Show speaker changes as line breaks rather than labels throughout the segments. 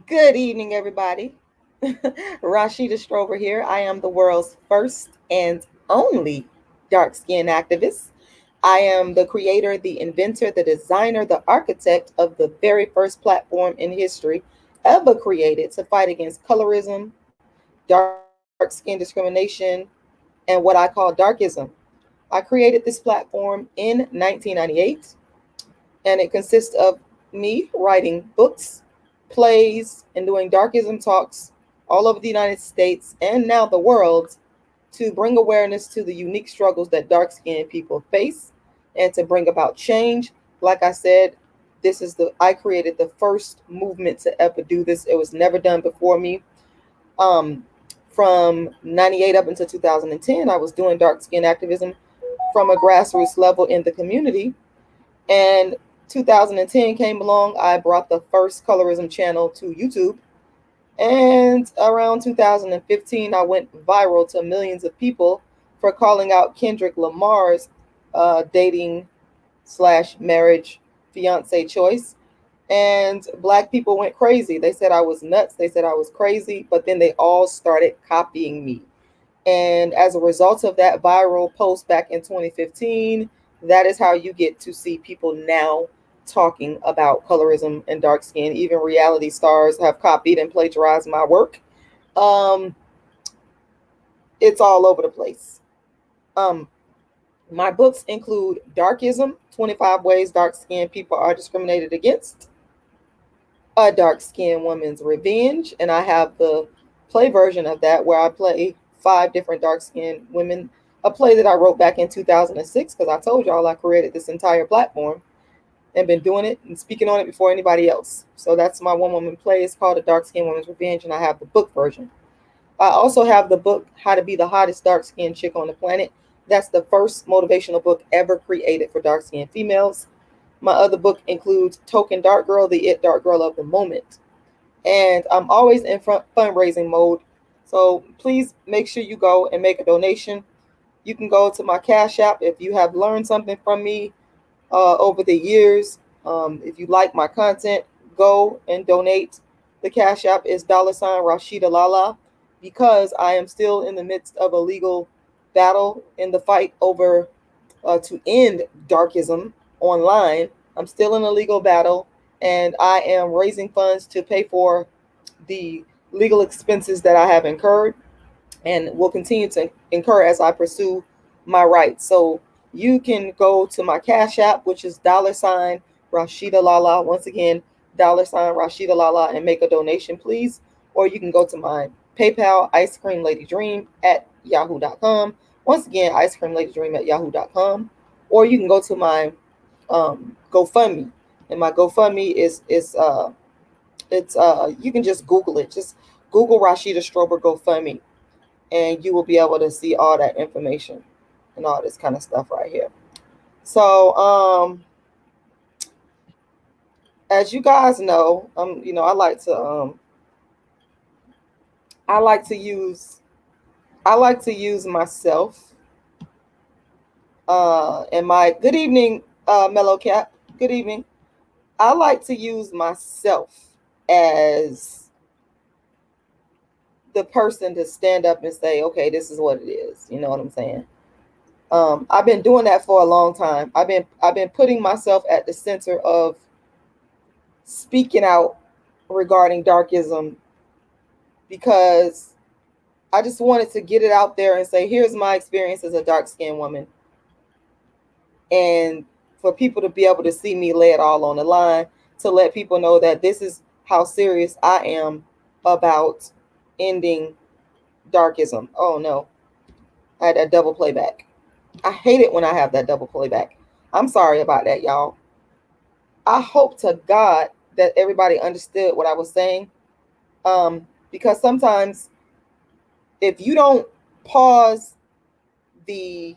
Good evening, everybody. Rashida Strover here. I am the world's first and only dark skin activist. I am the creator, the inventor, the designer, the architect of the very first platform in history ever created to fight against colorism, dark skin discrimination, and what I call darkism. I created this platform in 1998, and it consists of me writing books, plays, and doing darkism talks all over the United States and now the world to bring awareness to the unique struggles that dark skinned people face and to bring about change. Like I said, I created the first movement to ever do this. It was never done before me. Um, from 98 up until 2010, I was doing dark skin activism from a grassroots level in the community. And 2010 came along, I brought the first colorism channel to YouTube. And around 2015, I went viral to millions of people for calling out Kendrick Lamar's dating slash marriage fiance choice. And Black people went crazy. They said I was nuts. They said I was crazy. But then they all started copying me. And as a result of that viral post back in 2015, that is how you get to see people now talking about colorism and dark skin. Even reality stars have copied and plagiarized my work. Um, it's all over the place. Um, my books include Darkism, 25 Ways Dark Skinned People Are Discriminated Against, A Dark Skinned Woman's Revenge, and I have the play version of that where I play five different dark skinned women, a play that I wrote back in 2006 because I told y'all I created this entire platform and been doing it and speaking on it before anybody else. So that's my one woman play. It's called A Dark Skinned Woman's Revenge, and I have the book version. I also have the book How to Be the Hottest Dark Skinned Chick on the Planet. That's the first motivational book ever created for dark skinned females. My other book includes Token Dark Girl, the It Dark Girl of the Moment. And I'm always in fundraising mode. So please make sure you go and make a donation. You can go to my Cash App if you have learned something from me over the years. If you like my content, go and donate. The Cash App is $Rashidalala because I am still in the midst of a legal battle in the fight over to end darkism online. I'm still in a legal battle, and I am raising funds to pay for the legal expenses that I have incurred and will continue to incur as I pursue my rights. So you can go to my Cash App, which is $Rashida Lala. Once again, $Rashida Lala, and make a donation, please. Or you can go to my PayPal, Ice Cream Lady Dream at yahoo.com. Once again, Ice Cream Lady Dream at yahoo.com. Or you can go to my GoFundMe, and my GoFundMe it's you can just Google it. Just Google Rashida Strober GoFundMe, and you will be able to see all that information and all this kind of stuff right here. So, as you guys know, I like to use myself. And my good evening, Mellow Cap. Good evening. I like to use myself as the person to stand up and say, okay, this is what it is. You know what I'm saying? I've been doing that for a long time. I've been putting myself at the center of speaking out regarding darkism because I just wanted to get it out there and say, here's my experience as a dark-skinned woman. And for people to be able to see me lay it all on the line, to let people know that this is how serious I am about ending darkism. Oh no, I had that double playback. I hate it when I have that double playback. I'm sorry about that, y'all. I hope to God that everybody understood what I was saying. Because sometimes if you don't pause the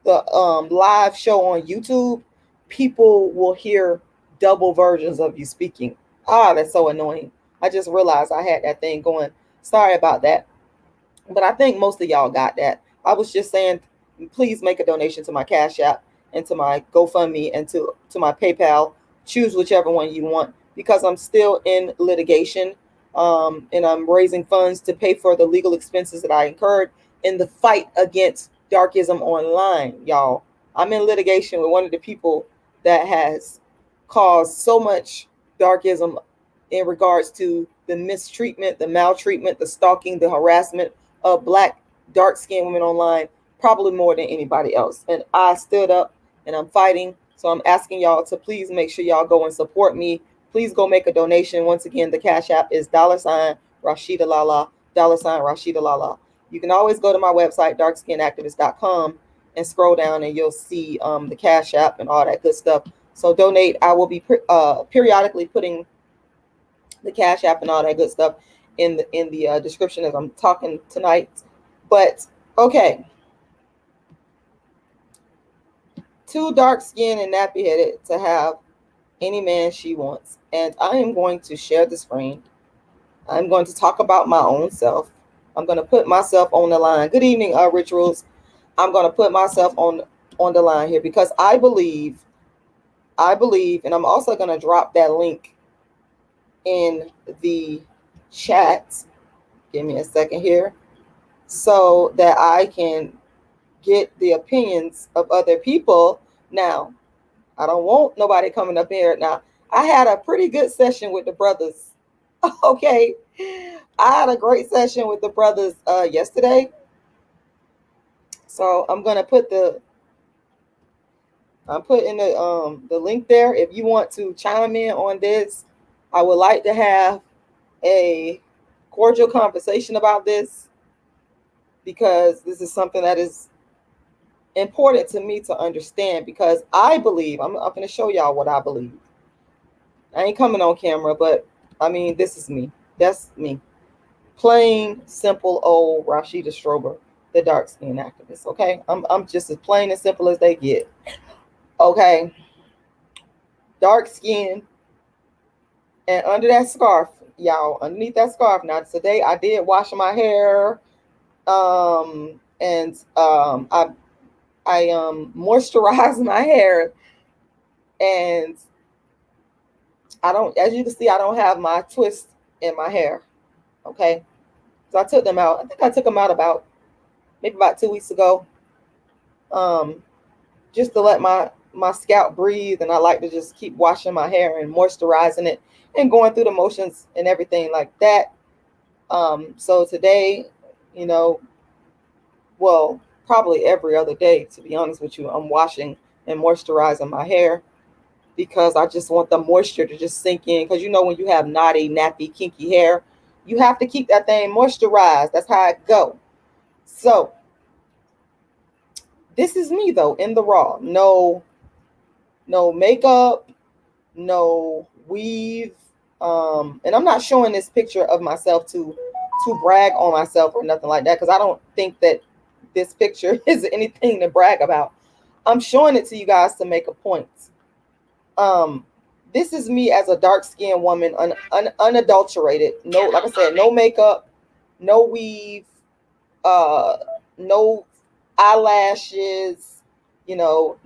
live show on YouTube, people will hear double versions of you speaking. That's so annoying. I just realized I had that thing going. Sorry about that. But I think most of y'all got that. I was just saying, please make a donation to my Cash App and to my GoFundMe and to my PayPal. Choose whichever one you want, because I'm still in litigation, and I'm raising funds to pay for the legal expenses that I incurred in the fight against darkism online, y'all. I'm in litigation with one of the people that has caused so much darkism in regards to the mistreatment, the maltreatment, the stalking, the harassment of Black dark skinned women online, probably more than anybody else. And I stood up and I'm fighting. So I'm asking y'all to please make sure y'all go and support me. Please go make a donation. Once again, the Cash App is $rashidalala, $rashidalala. You can always go to my website, darkskinactivist.com, and scroll down and you'll see the Cash App and all that good stuff. So donate. I will be periodically putting the Cash App and all that good stuff in the description as I'm talking tonight. But okay, too dark skinned and nappy headed to have any man she wants. And I am going to share the screen. I'm going to talk about my own self. I'm going to put myself on the line. Good evening, Rituals. I'm going to put myself on the line here because I believe, and I'm also going to drop that link in the chat. Give me a second here so that I can get the opinions of other people. Now, I don't want nobody coming up here. Now, I had a pretty good session with the brothers. Okay. I had a great session with the brothers yesterday. So I'm gonna put I'm putting the link there. If you want to chime in on this, I would like to have a cordial conversation about this because this is something that is important to me to understand, because I believe, I'm going to show y'all what I believe. I ain't coming on camera, but I mean, this is me. That's me. Plain, simple, old Rashida Strober, the dark skin activist. Okay. I'm just as plain and simple as they get. Okay. Dark skin. And under that scarf, y'all, underneath that scarf. Now, today I did wash my hair. And I moisturize my hair, and I don't, as you can see, I don't have my twists in my hair. Okay. So I took them out. I think I took them out maybe about 2 weeks ago. Just to let my scalp breathe. And I like to just keep washing my hair and moisturizing it and going through the motions and everything like that. So today, well, probably every other day, to be honest with you, I'm washing and moisturizing my hair because I just want the moisture to just sink in. Because when you have knotty, nappy, kinky hair, you have to keep that thing moisturized. That's how it go. So this is me though, in the raw. No makeup, no weave. And I'm not showing this picture of myself to brag on myself or nothing like that, because I don't think that this picture is anything to brag about. I'm showing it to you guys to make a point. This is me as a dark-skinned woman, unadulterated. No, like I said, no makeup, no weave, no eyelashes, no,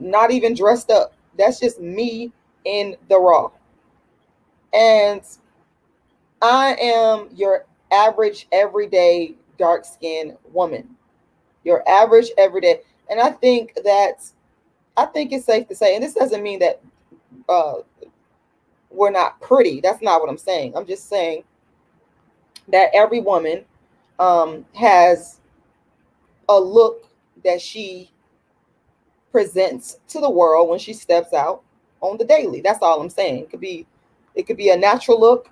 not even dressed up. That's just me in the raw. And I am your average, everyday, dark-skinned woman. Your average, everyday. And I think it's safe to say, and this doesn't mean that we're not pretty. That's not what I'm saying. I'm just saying that every woman has a look that she presents to the world when she steps out on the daily. That's all I'm saying. It could be a natural look.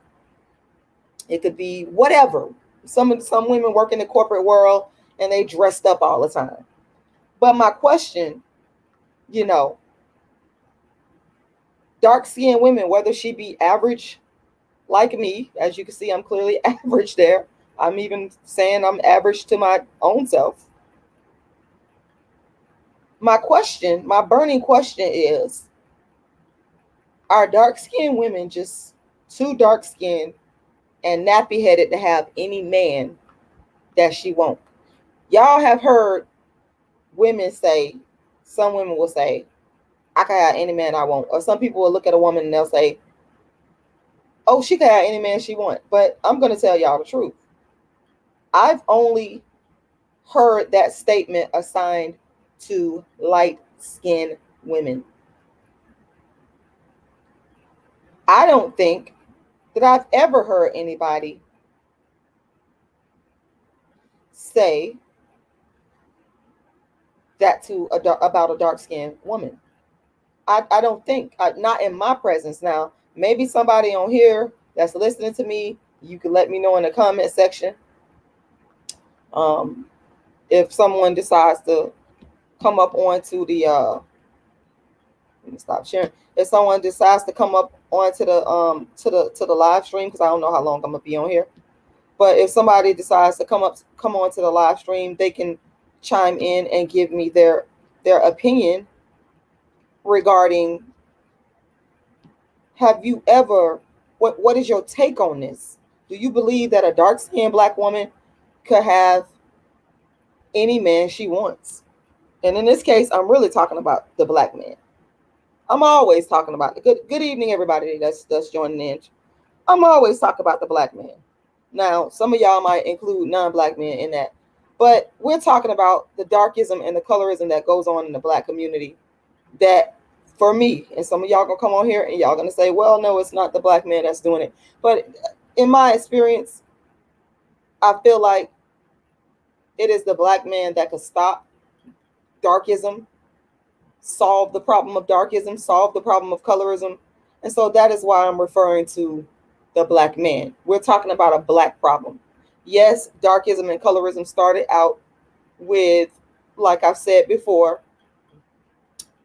It could be whatever. Some women work in the corporate world and they dressed up all the time. But my question, dark-skinned women, whether she be average like me, as you can see, I'm clearly average there. I'm even saying I'm average to my own self. My burning question is, are dark-skinned women just too dark-skinned and nappy-headed to have any man that she won't? Y'all have heard women say, some women will say, I can have any man I want. Or some people will look at a woman and they'll say, Oh, she can have any man she want. But I'm going to tell y'all the truth. I've only heard that statement assigned to light-skinned women. I don't think that I've ever heard anybody say that to about a dark-skinned woman. I don't think, not in my presence. Now, maybe somebody on here that's listening to me, you can let me know in the comment section. If someone decides to come up onto the let me stop sharing. If someone decides to come up onto the to the live stream, because I don't know how long I'm gonna be on here, but if somebody decides to come onto the live stream, they can chime in and give me their opinion regarding, have you ever, what is your take on this? Do you believe that a dark-skinned black woman could have any man she wants? And in this case, I'm really talking about the black man. I'm always talking about the good evening, everybody that's joining in. I'm always talking about the black man. Now, some of y'all might include non-black men in that, but we're talking about the darkism and the colorism that goes on in the black community. That, for me, and some of y'all gonna come on here and y'all gonna say, well, no, it's not the black man that's doing it. But in my experience, I feel like it is the black man that could stop darkism, solve the problem of darkism, solve the problem of colorism. And so that is why I'm referring to the black man. We're talking about a black problem. Yes, darkism and colorism started out with, like I've said before,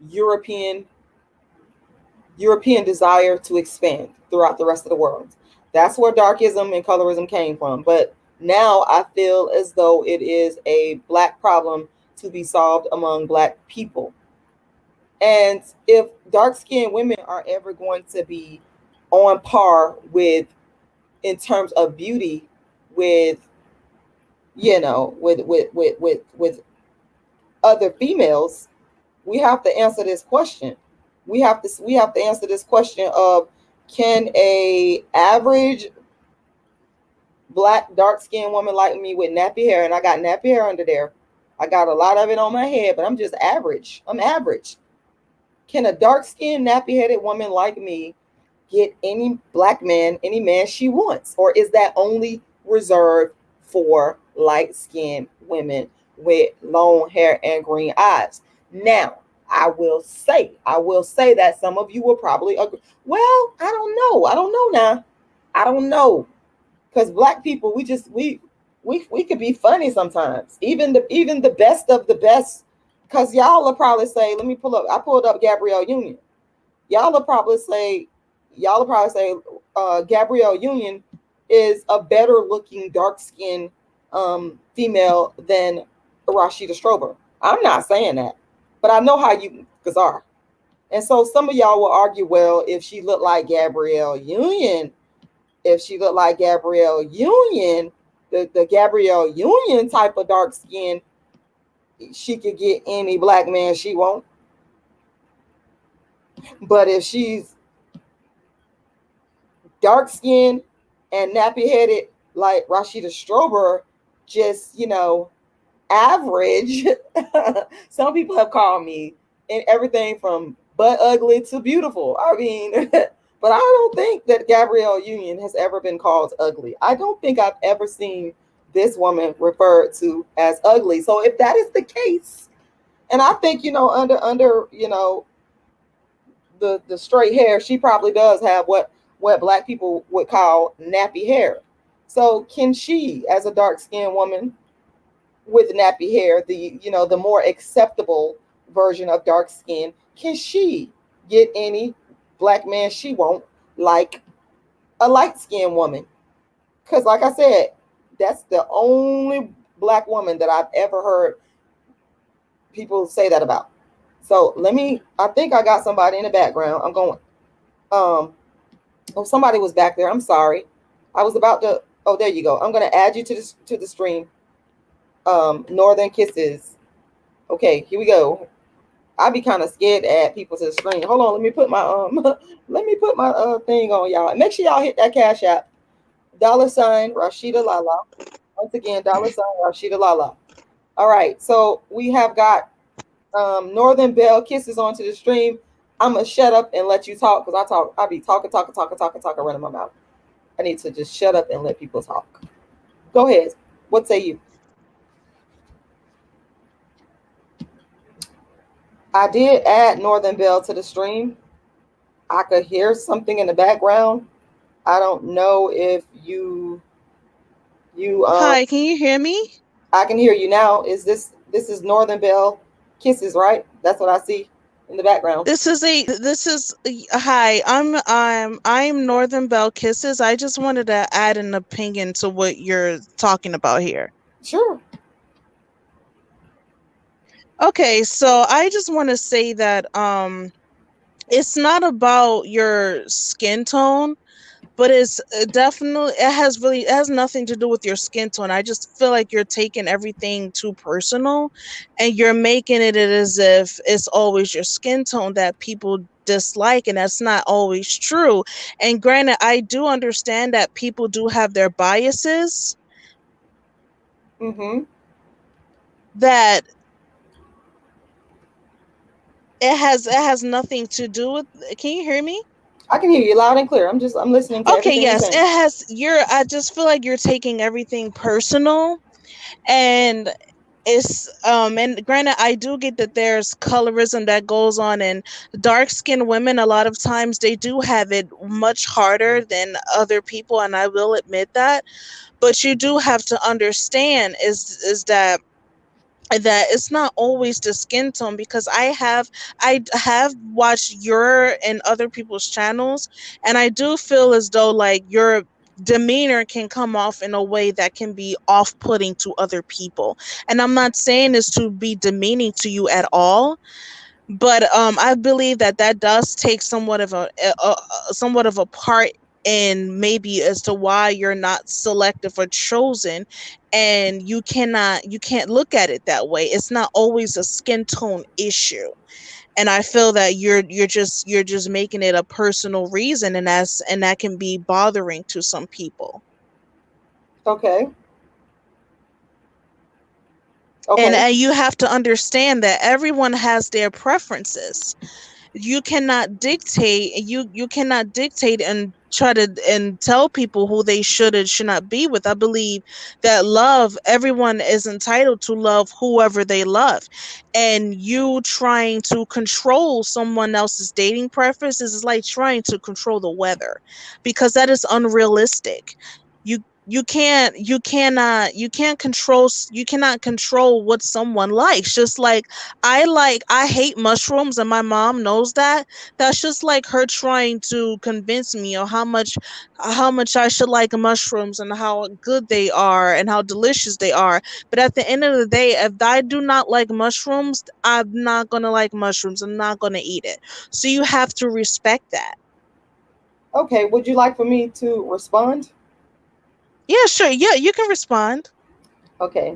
European desire to expand throughout the rest of the world. That's where darkism and colorism came from. But now I feel as though it is a black problem to be solved among black people. And if dark-skinned women are ever going to be on par with, in terms of beauty, with, with other females, we have to answer this question. We have to answer this question of, can a average black dark-skinned woman like me with nappy hair, and I got nappy hair under there, I got a lot of it on my head, but I'm just average. I'm average. Can a dark-skinned, nappy-headed woman like me get any black man, any man she wants? Or is that only reserved for light-skinned women with long hair and green eyes? Now, I will say that some of you will probably agree. Well, I don't know now. I don't know. Because black people, we could be funny sometimes. Even the best of the best. Because y'all will probably say, let me pull up. I pulled up Gabrielle Union. Y'all will probably say, Gabrielle Union is a better looking dark skinned female than Rashida Strober. I'm not saying that, but I know how you guys are. And so some of y'all will argue, well, if she looked like Gabrielle Union, the Gabrielle Union type of dark skin, she could get any black man she wants. But if she's dark skinned and nappy headed like Rashida Strober, just, average, some people have called me in everything from butt ugly to beautiful. I mean, but I don't think that Gabrielle Union has ever been called ugly. I don't think I've ever seen this woman referred to as ugly. So if that is the case, and I think, under the straight hair, she probably does have what black people would call nappy hair. So can she, as a dark-skinned woman with nappy hair, the more acceptable version of dark skin, can she get any black man she want like a light-skinned woman? Because like I said, that's the only black woman that I've ever heard people say that about. So I think I got somebody in the background. I'm going, somebody was back there. I'm sorry. I was about to, there you go. I'm going to add you to the stream. Northern Kisses. Okay, here we go. I be kind of scared to add people to the screen. Hold on, let me put my let me put my thing on, y'all. And make sure y'all hit that Cash App. $ Rashida Lala. Once again, $ Rashida Lala. All right, so we have got Northern Belle Kisses onto the stream. I'm gonna shut up and let you talk because I be talking, running my mouth. I need to just shut up and let people talk. Go ahead. What say you? I did add Northern Belle to the stream. I could hear something in the background. I don't know if you
Hi, can you hear me?
I can hear you now. This is Northern Belle Kisses, right? That's what I see in the background.
This is hi. I'm Northern Bell Kisses. I just wanted to add an opinion to what you're talking about here.
Sure.
Okay, so I just want to say that it's not about your skin tone, but it's definitely it has nothing to do with your skin tone. I just feel like you're taking everything too personal, and you're making it as if it's always your skin tone that people dislike, and that's not always true. And granted, I do understand that people do have their biases,
Mm-hmm.
that it has nothing to do with. Can you hear me?
I can hear you loud and clear. I'm listening to
Okay,
everything you're
yes, it
saying.
has. I just feel like you're taking everything personal, and and granted, I do get that there's colorism that goes on, and dark skinned women a lot of times they do have it much harder than other people, and I will admit that. But you do have to understand is that it's not always the skin tone, because I have watched your and other people's channels, and I do feel as though like your demeanor can come off in a way that can be off-putting to other people. And I'm not saying this to be demeaning to you at all, but I believe that that does take somewhat of a part in maybe as to why you're not selective or chosen, and you can't look at it that way. It's not always a skin tone issue, and I feel that you're just making it a personal reason, and that can be bothering to some people.
Okay.
And
Okay.
you have to understand that everyone has their preferences. You cannot dictate and try to and tell people who they should and should not be with. I believe that everyone is entitled to love whoever they love, and you trying to control someone else's dating preferences is like trying to control the weather, because that is unrealistic. You cannot control what someone likes. Just like I hate mushrooms, and my mom knows that. That's just like her trying to convince me of how much I should like mushrooms and how good they are and how delicious they are. But at the end of the day, if I do not like mushrooms, I'm not gonna like mushrooms. I'm not gonna eat it. So you have to respect that.
Okay. Would you like for me to respond?
Yeah, sure. Yeah, you can respond.
Okay.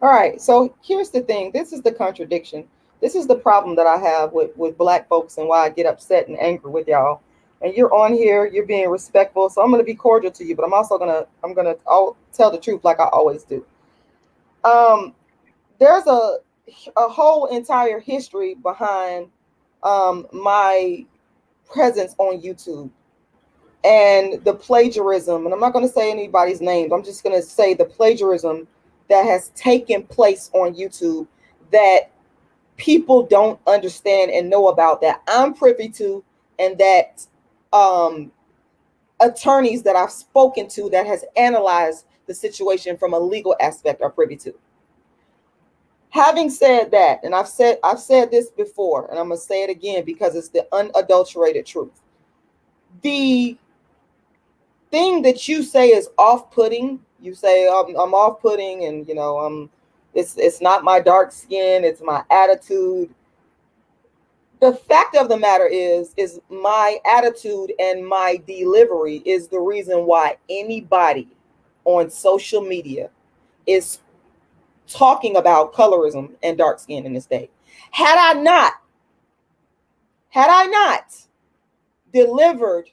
All right. So here's the thing. This is the contradiction. This is the problem that I have with black folks and why I get upset and angry with y'all. And you're on here, you're being respectful. So I'm gonna be cordial to you, but I'm gonna all tell the truth like I always do. Um, there's a whole entire history behind my presence on YouTube and the plagiarism. And I'm not going to say anybody's names. I'm just going to say the plagiarism that has taken place on YouTube that people don't understand and know about, that I'm privy to, and that um, attorneys that I've spoken to that has analyzed the situation from a legal aspect are privy to. Having said that, and I've said this before, and I'm gonna say it again because it's the unadulterated truth. The thing that you say is off-putting, you say I'm off-putting, and it's not my dark skin, it's my attitude. The fact of the matter is my attitude and my delivery is the reason why anybody on social media is talking about colorism and dark skin in this day. Had I not Had I not delivered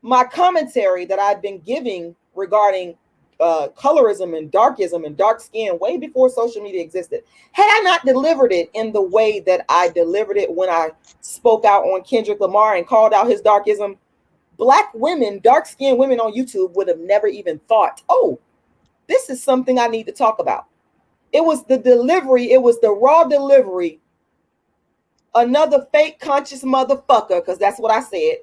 my commentary that I've been giving regarding colorism and darkism and dark skin way before social media existed, had I not delivered it in the way that I delivered it when I spoke out on Kendrick Lamar and called out his darkism, Black women, dark skinned women on YouTube would have never even thought, oh, this is something I need to talk about. It was the delivery, it was the raw delivery. Another fake conscious motherfucker, because that's what I said.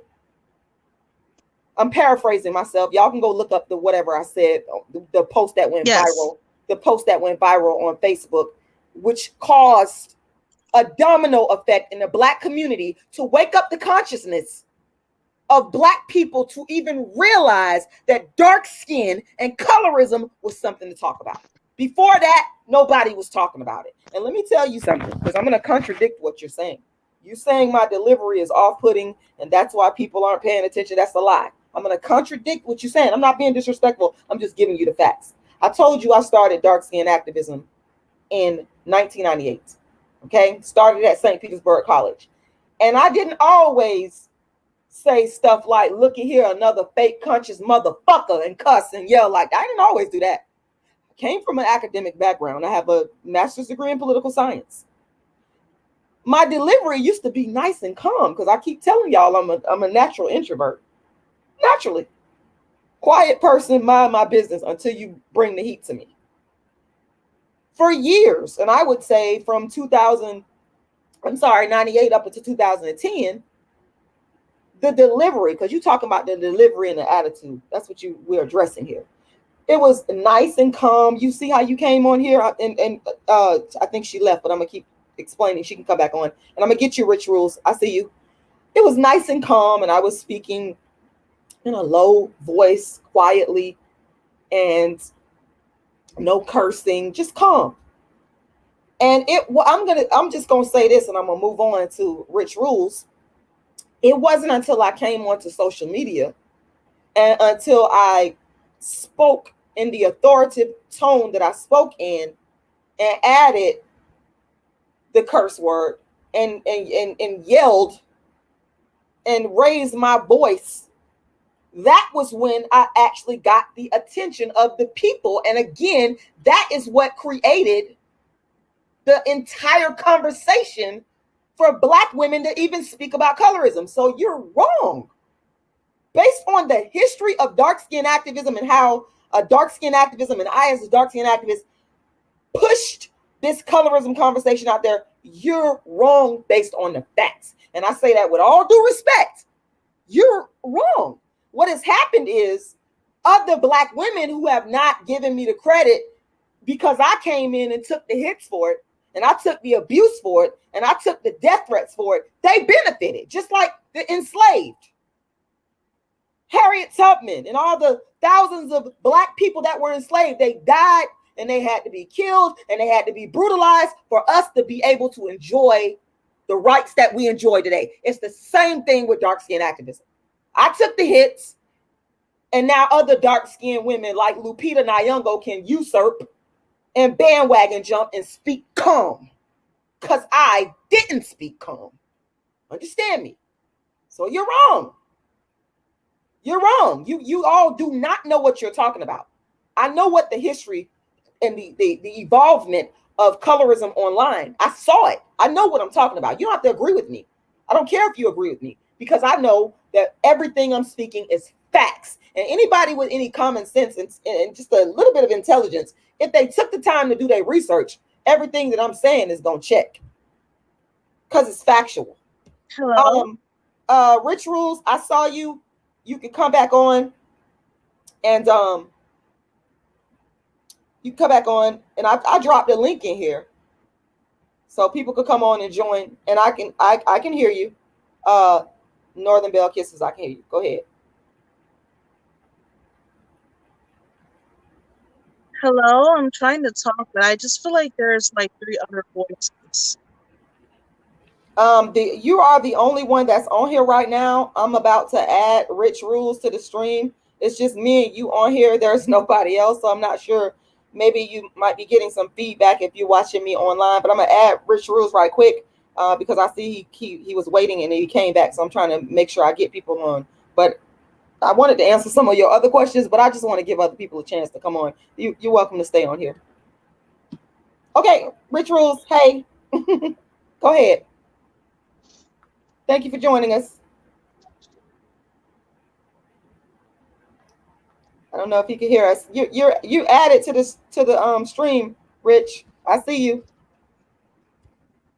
I'm paraphrasing myself. Y'all can go look up the whatever I said, the post that went viral, the post that went viral on Facebook, which caused a domino effect in the Black community to wake up the consciousness of Black people to even realize that dark skin and colorism was something to talk about. Before that, nobody was talking about it. And let me tell you something, because I'm going to contradict what you're saying. You're saying my delivery is off-putting, and that's why people aren't paying attention. That's a lie. I'm going to contradict what you're saying. I'm not being disrespectful. I'm just giving you the facts. I told you I started dark skin activism in 1998. Okay? Started at St. Petersburg College. And I didn't always say stuff like, look at here, another fake conscious motherfucker, and cuss and yell like that. I didn't always do that. I came from an academic background. I have a master's degree in political science. My delivery used to be nice and calm because I keep telling y'all I'm a natural introvert. Naturally. Quiet person, mind my business until you bring the heat to me. For years, and I would say from 98 up until 2010, the delivery, because you're talking about the delivery and the attitude. That's what we're addressing here. It was nice and calm. You see how you came on here, and I think she left, but I'm gonna keep explaining. She can come back on, and I'm gonna get you Rich Rules. I see you. It was nice and calm, and I was speaking in a low voice, quietly, and no cursing, just calm. And I'm just gonna say this, and I'm gonna move on to Rich Rules. It wasn't until I came onto social media and until I spoke in the authoritative tone that I spoke in and added the curse word and yelled and raised my voice, that was when I actually got the attention of the people. And again, that is what created the entire conversation for Black women to even speak about colorism. So you're wrong. Based on the history of dark skin activism and how dark skin activism and I as a dark skin activist pushed this colorism conversation out there, you're wrong based on the facts. And I say that with all due respect. You're wrong. What has happened is other Black women who have not given me the credit because I came in and took the hits for it, and I took the abuse for it, and I took the death threats for it, they benefited, just like the enslaved. Harriet Tubman and all the thousands of Black people that were enslaved, they died and they had to be killed and they had to be brutalized for us to be able to enjoy the rights that we enjoy today. It's the same thing with dark skin activism. I took the hits, and now other dark skinned women like Lupita Nyong'o can usurp and bandwagon jump and speak calm because I didn't speak calm. Understand me? So you're wrong. You're wrong. You all do not know what you're talking about. I know what the history and the evolvement of colorism online. I saw it. I know what I'm talking about. You don't have to agree with me. I don't care if you agree with me, because I know that everything I'm speaking is facts. And anybody with any common sense and just a little bit of intelligence, if they took the time to do their research, everything that I'm saying is going to check because it's factual.
Hello.
Rich Rules, I saw you. You can come back on and you come back on, and I dropped a link in here so people could come on and join, and I can hear you. Northern Bell Kisses, I can hear you. Go ahead.
Hello, I'm trying to talk, but I just feel like there's like 3 other voices.
You are the only one that's on here right now. I'm about to add Rich Rules to the stream. It's just me and you on here. There's nobody else, so I'm not sure. Maybe you might be getting some feedback if you're watching me online, but I'm gonna add Rich Rules right quick. because I see he was waiting and he came back. So I'm trying to make sure I get people on. But I wanted to answer some of your other questions, but I just want to give other people a chance to come on. You're welcome to stay on here. Okay, Rich Rules, hey, go ahead. Thank you for joining us. I don't know if you can hear us. You added to this to the stream, Rich. I see you.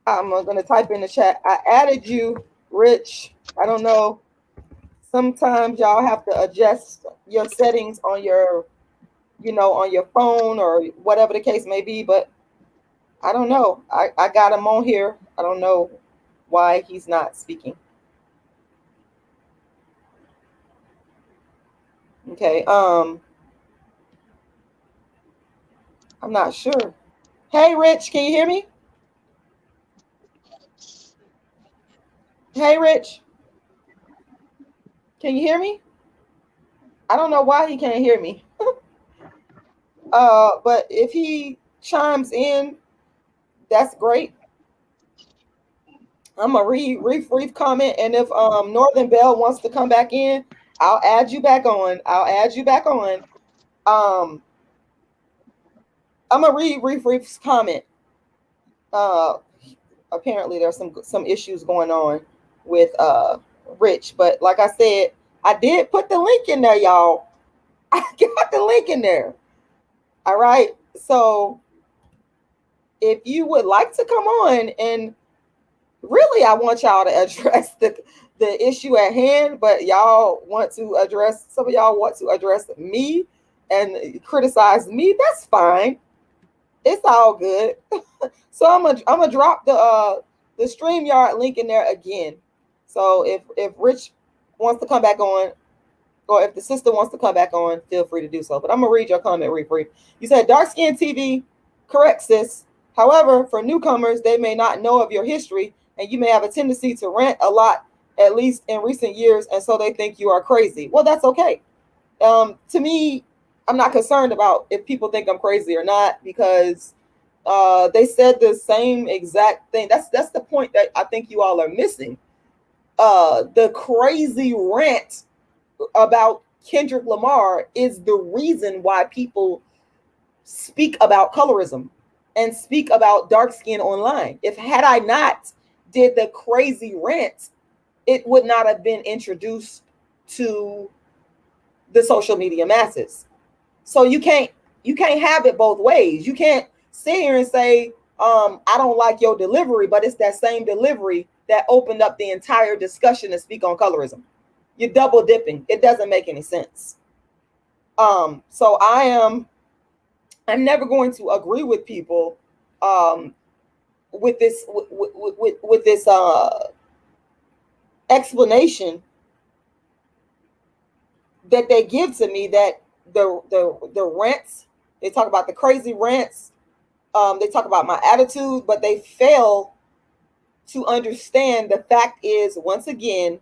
I'm gonna type in the chat. I added you, Rich. I don't know. Sometimes y'all have to adjust your settings on your, on your phone or whatever the case may be. But I don't know. I got him on here. I don't know why he's not speaking. Okay. I'm not sure. Hey, Rich, can you hear me? Hey, Rich, can you hear me? I don't know why he can't hear me. But if he chimes in, that's great. I'm gonna read brief comment, and if Northern Bell wants to come back in, I'll add you back on. I'll add you back on. Um, I'm gonna read brief comment. Uh, Apparently there's some issues going on with Rich, but like I said, I did put the link in there, y'all. I got the link in there. All right. So if you would like to come on, and really I want y'all to address the issue at hand, but y'all want to address, some of y'all want to address me and criticize me, that's fine. It's all good. So I'm gonna drop the StreamYard link in there again. So if Rich wants to come back on, or if the sister wants to come back on, feel free to do so. But I'm gonna read your comment real brief. You said dark skin TV, correct, sis. However, for newcomers, they may not know of your history, and you may have a tendency to rant a lot, at least in recent years, and so they think you are crazy. Well, that's okay. To me, I'm not concerned about if people think I'm crazy or not, because they said the same exact thing. That's the point that I think you all are missing. The crazy rant about Kendrick Lamar is the reason why people speak about colorism and speak about dark skin online. If had I not did the crazy rant, it would not have been introduced to the social media masses. So you can't have it both ways. You can't sit here and say, I don't like your delivery, but it's that same delivery that opened up the entire discussion to speak on colorism. You're double dipping. It doesn't make any sense. So I'm never going to agree with people with this with this explanation that they give to me, that the rants, they talk about the crazy rants, they talk about my attitude, but they fail to understand the fact is, once again,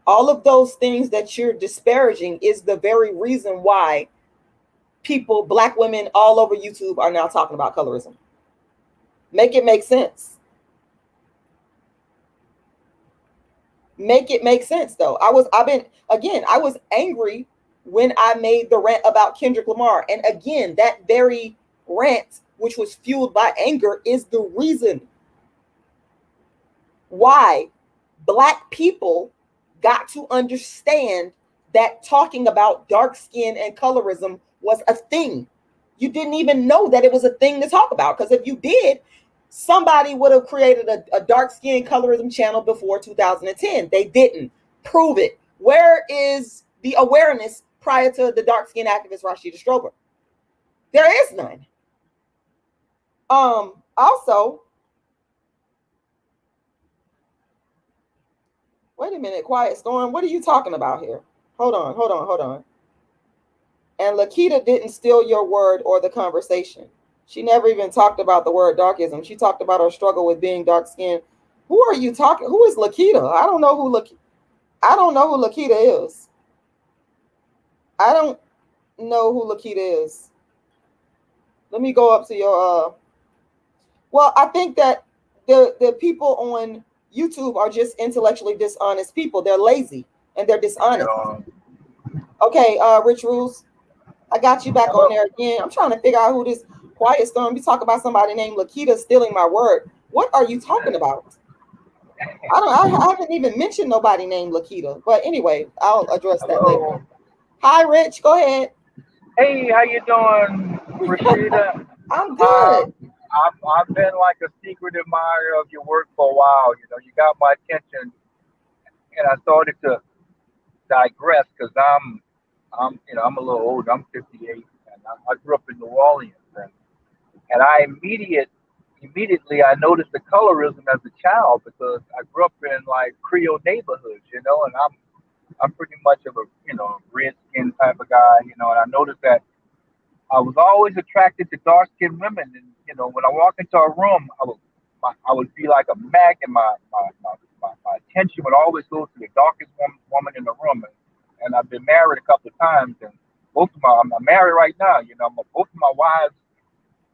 all of those things that you're disparaging is the very reason why people, black women all over YouTube, are now talking about colorism. Make it make sense. Make it make sense, though. I was angry when I made the rant about Kendrick Lamar. And again, that very rant, which was fueled by anger, is the reason why black people got to understand that talking about dark skin and colorism was a thing. You didn't even know that it was a thing to talk about, because if you did, somebody would have created a dark skin colorism channel before 2010. They didn't. Prove it. Where is the awareness prior to the dark skin activist Rashida Strober? There is none. Also, wait a minute, Quiet Storm. What are you talking about here? Hold on. And Lakita didn't steal your word or the conversation. She never even talked about the word darkism. She talked about her struggle with being dark skinned. Who are you talking? Who is Lakita? I don't know who Lakita is. I don't know who Lakita is. Let me go up to your well, I think that The people on YouTube are just intellectually dishonest people. They're lazy and they're dishonest.
know,
Okay, Rich Rules, I got you back on
hello.
there again. I'm trying to figure out who this quiet storm. You talk about somebody named Lakita stealing my word. What are you talking about? I haven't even mentioned nobody named Lakita. But anyway, I'll address that later.
Hello.
Hi, Rich. Go ahead.
Hey, how you doing, Rashida?
I'm good.
I've been like a secret admirer of your work for a while. You know, you got my attention, and I started to digress because I'm a little old. I'm 58, and I grew up in New Orleans, and immediately I noticed the colorism as a child because I grew up in like Creole neighborhoods, you know, and I'm pretty much of a red skin type of guy, you know, and I noticed that I was always attracted to dark skinned women, and when I walk into a room, I would be like a mag, and my attention would always go to the darkest woman in the room, and I've been married a couple of times, and I'm married right now, both of my wives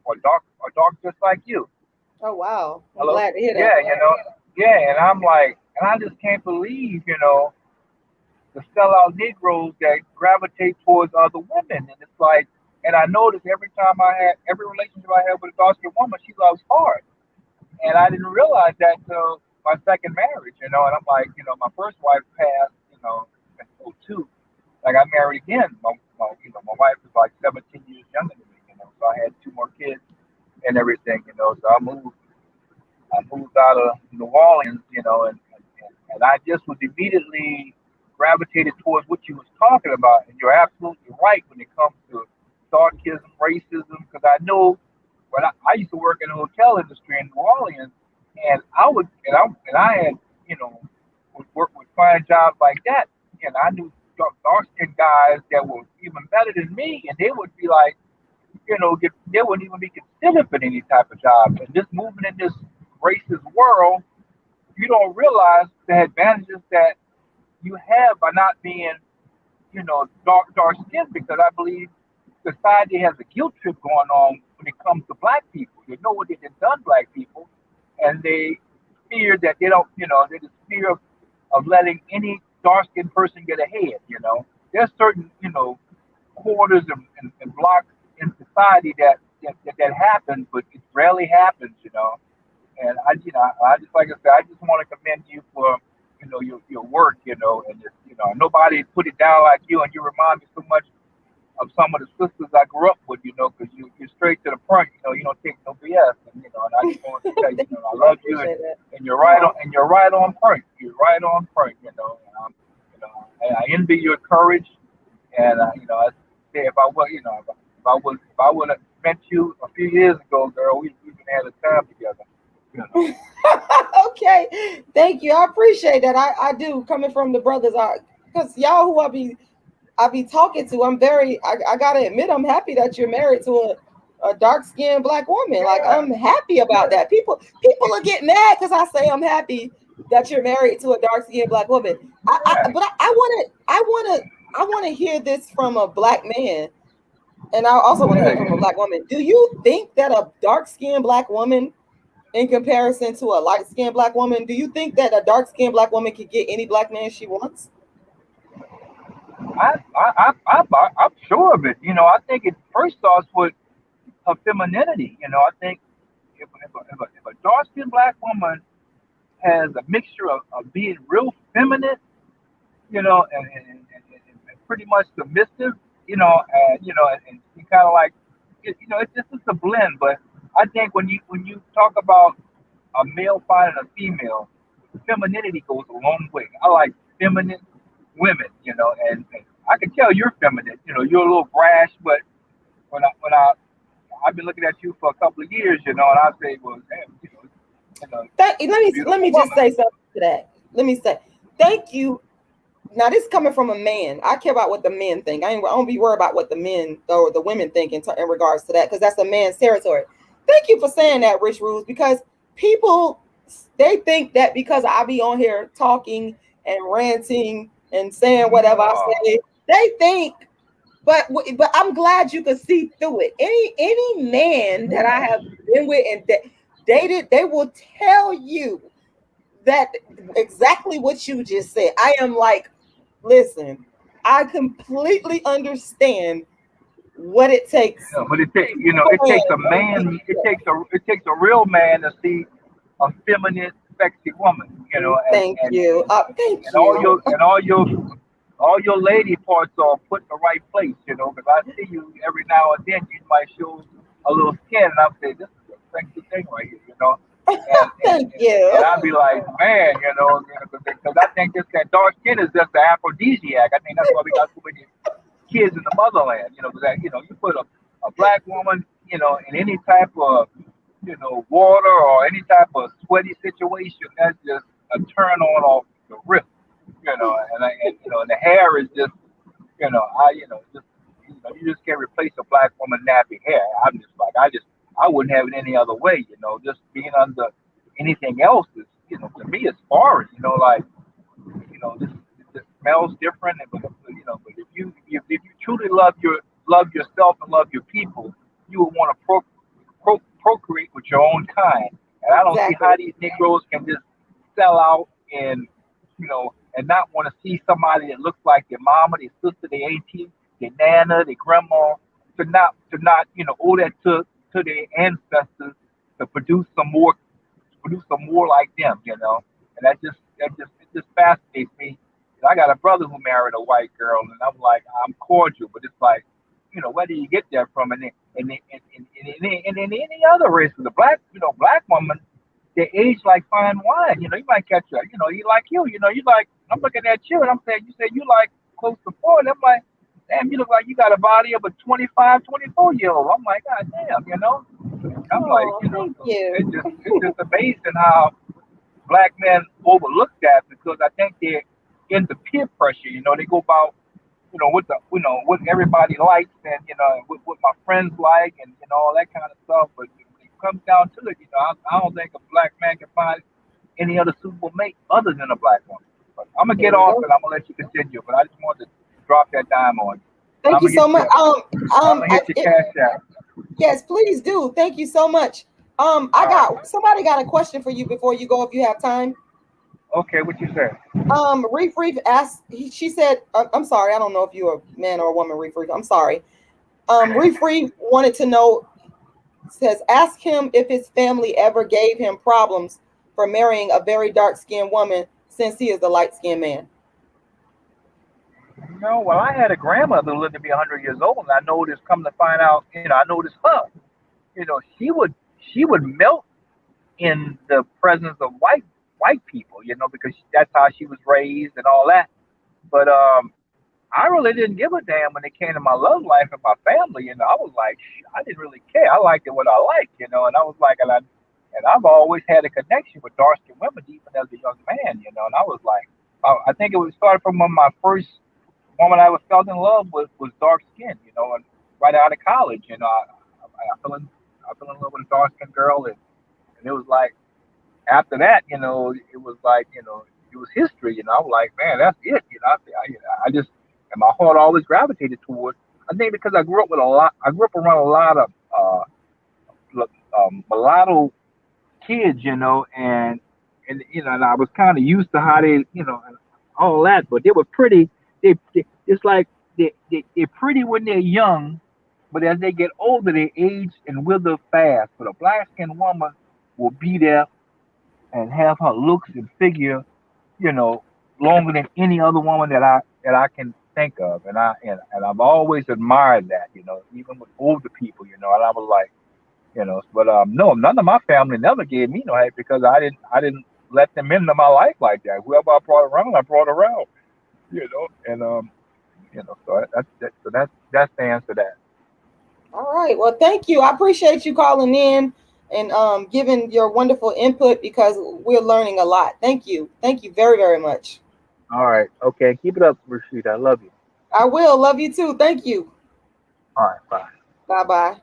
are dark just like you.
Oh wow. I'm
Hello,
glad to hear that.
yeah, yeah, and I'm like, and I just can't believe, the sellout Negroes that gravitate towards other women. And it's like, and I noticed every relationship I had with a dark skinned woman, she loves hard. And I didn't realize that till my second marriage, and I'm like, my first wife passed, in '02. Like I married again. My wife was like 17 years younger than me, so I had two more kids and everything, so I moved out of New Orleans, and I just was immediately gravitated towards what you was talking about. And you're absolutely right when it comes to darkism, racism, because I know when I used to work in the hotel industry in New Orleans, and I had, would work with fine jobs like that, and I knew dark skinned guys that were even better than me, and they would be like, they wouldn't even be considered for any type of job. And just moving in this racist world, you don't realize the advantages that you have by not being, dark skinned, because I believe society has a guilt trip going on when it comes to black people. They know what they've done black people, and they fear that they don't, they just fear of letting any dark skinned person get ahead. There's certain, quarters and blocks in society that happens, but it rarely happens. And I just like I said, I just want to commend you for, your work, and just, nobody put it down like you, and you remind me so much of some of the sisters I grew up with, because you're straight to the point, you don't take no BS, and I just want to tell you, I
I
love you,
appreciate that.
and you're right on,
Oh,
point. You're right on point, and I envy your courage, and I say if I was, if I would have met you a few years ago, girl, we would have had a time together, you know.
okay. Thank you. I appreciate that. I do coming from the brothers are because y'all who I be talking to, I gotta admit I'm happy that you're married to a dark skinned black woman. Like
Yeah,
I'm happy about
yeah,
that. People will get mad because I say I'm happy that you're married to a dark skinned black woman.
yeah.
But I wanna hear this from a black man, and I also want to hear from a
Yeah.
black woman. Do you think that a dark skinned black woman in comparison to a light skinned black woman, do you think that a dark skinned black woman can get any black man she wants?
I'm sure of it. I think it first starts with her femininity. I think if a dark skinned black woman has a mixture of being real feminine, and pretty much submissive, and kind of like, it's just a blend. But I think when you talk about a male finding a female, femininity goes a long way. I like feminine women, and I can tell you're feminine. You're a little brash, but when I've been looking at you for a couple of years, and I say, well, damn,
Let
she's a
me
beautiful
just
woman.
say something to that. Let me say thank you. Now this is coming from a man. I care about what the men think. I don't be worried about what the men or the women think in regards to that because that's a man's territory. Thank you for saying that, Rich Rules, because people they think that because I be on here talking and ranting and saying whatever I
No,
say, they think. But I'm glad you could see through it. Any man that I have been with and that dated, they will tell you that exactly what you just said. I am like, listen, I completely understand what it takes.
But it takes a man. It takes a real man to see a feminine, sexy woman. And
Thank
and
you.
and,
Thank
and all
you.
your lady parts are put in the right place. Because I see you every now and then. You might show a little skin, and I'll say, "This is a sexy thing right here." And and
Thank
and, and
you.
I'd be like, man, because I think this that dark skin is just an aphrodisiac. I think that's why we got so many kids in the motherland. Because you put a black woman, in any type of water or any type of sweaty situation, that's just a turn on off the rip. And the hair is just just you just can't replace a black woman nappy hair. I'm just like I wouldn't have it any other way. Just being under anything else is to me it's foreign. Like this it smells different. But if you truly love yourself and love your people, you would want to procreate with your own kind. And I don't see how
Exactly.
these Negroes can just sell out and not want to see somebody that looks like their mama, their sister, their auntie, their nana, their grandma, to not owe that to their ancestors to produce some more like them. And it just fascinates me. I got a brother who married a white girl, and I'm like, I'm cordial, but it's like, where do you get that from? And any other race, the black woman, they age like fine wine. You might catch her. You like you like. I'm looking at you, and I'm saying, you said you like close to 40. I'm like, damn, you look like you got a body of a 25, 24-year-old. I'm like, God damn. I'm like,
Oh, thank
so
you.
it's just amazing how black men overlook that because I think they're into peer pressure. They go about what everybody likes and what my friends like and all that kind of stuff. But when it comes down to it, I don't think a black man can find any other suitable mate other than a black woman. But I'm gonna
There
get
you
off
go.
and I'm gonna let you continue. But I just wanted to drop that dime on you. And
Thank you so much.
I'm gonna hit your cash out.
Yes, please do. Thank you so much. I
All
got
right.
somebody got a question for you before you go, if you have time.
Okay, what you say?
Reef asked. She said, "I'm sorry. I don't know if you're a man or a woman, Reef. I'm sorry." Reef wanted to know. Says, ask him if his family ever gave him problems for marrying a very dark skinned woman, since he is a light skinned man.
No, well, I had a grandmother who lived to be 100 years old, and I noticed, come to find out, I noticed her. She would melt in the presence of white people, because that's how she was raised and all that. But I really didn't give a damn when it came to my love life and my family. I was like, I didn't really care. I liked it what I liked. And I was like, and I've always had a connection with dark skinned women, even as a young man. And I was like, I think it was started from when my first woman I was felt in love with was dark skinned. And right out of college, I fell in love with a dark skinned girl, and it was like after that, it was like it was history. I was like, man, that's it. I just and my heart always gravitated toward. I think because I grew up around a lot of mulatto kids, and I was kind of used to how and all that, but they were pretty. It's like they're pretty when they're young, but as they get older, they age and wither fast. But a black skinned woman will be there and have her looks and figure, you know, longer than any other woman that I can think of. And I've always admired that, even with older people, and I was like, but no, none of my family never gave me no hate because I didn't let them into my life like that. Whoever I brought around, and so that's the answer to that.
All right. Well, thank you. I appreciate you calling in and giving your wonderful input, because we're learning a lot. Thank you. Thank you very, very much.
All right, okay, keep it up, Rashid. I love you.
I will. Love you too. Thank you.
All right, bye.
Bye bye.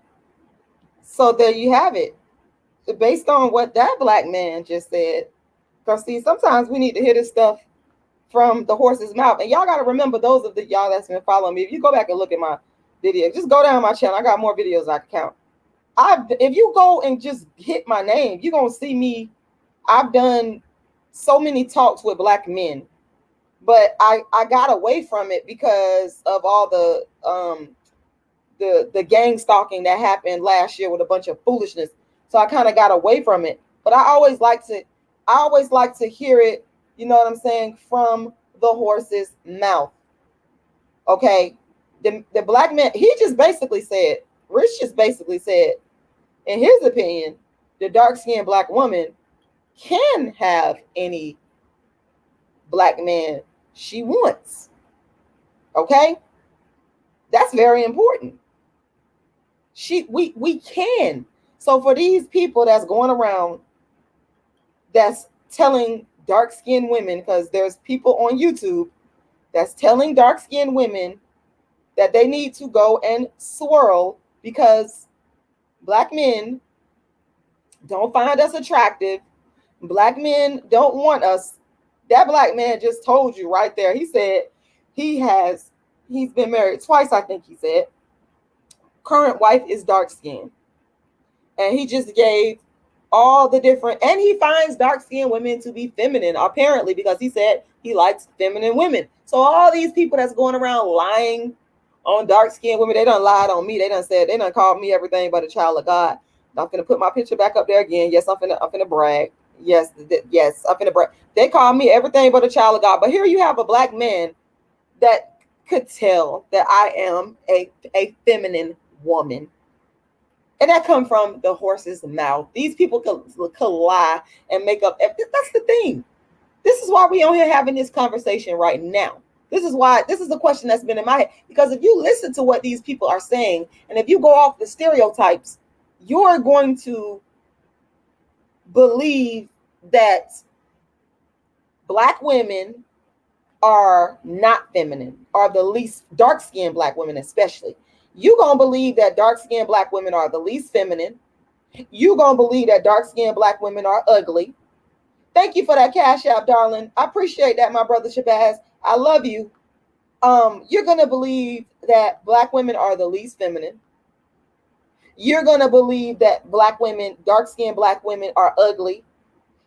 So there you have it. Based on what that black man just said. Because see, sometimes we need to hear this stuff from the horse's mouth. And y'all got to remember, those of y'all that's been following me, if you go back and look at my video, just go down my channel. I got more videos I can count. if you go and just hit my name, you're gonna see me. I've done so many talks with black men, but I got away from it because of all the gang stalking that happened last year with a bunch of foolishness. So I kind of got away from it. But I always like to hear it, you know what I'm saying, from the horse's mouth. Okay. The black man, he just basically said, Rich just basically said, in his opinion, the dark-skinned black woman can have any black man she wants. Okay? That's very important. We can. So for these people that's going around that's telling dark-skinned women, because there's people on YouTube that's telling dark-skinned women that they need to go and swirl because black men don't find us attractive. Black men don't want us. That black man just told you right there. He said he's been married twice, I think he said. Current wife is dark skinned. And he just gave all the different, and he finds dark skinned women to be feminine, apparently, because he said he likes feminine women. So all these people that's going around lying on dark skinned women, they done lied on me. They done called me everything but a child of God. I'm gonna put my picture back up there again. Yes, I'm finna brag. Yes, I'm finna brag. They call me everything but a child of God. But here you have a black man that could tell that I am a feminine woman. And that come from the horse's mouth. These people could lie and make up. That's the thing. This is why we on here having this conversation right now. This is the question that's been in my head. Because if you listen to what these people are saying, and if you go off the stereotypes, you're going to believe that black women are not feminine, are the least dark-skinned black women especially. You're going to believe that dark-skinned black women are the least feminine. You're going to believe that dark-skinned black women are ugly. Thank you for that cash app, darling. I appreciate that, my brother Shabazz. I love you. You're going to believe that black women are the least feminine. You're going to believe that dark-skinned black women are ugly.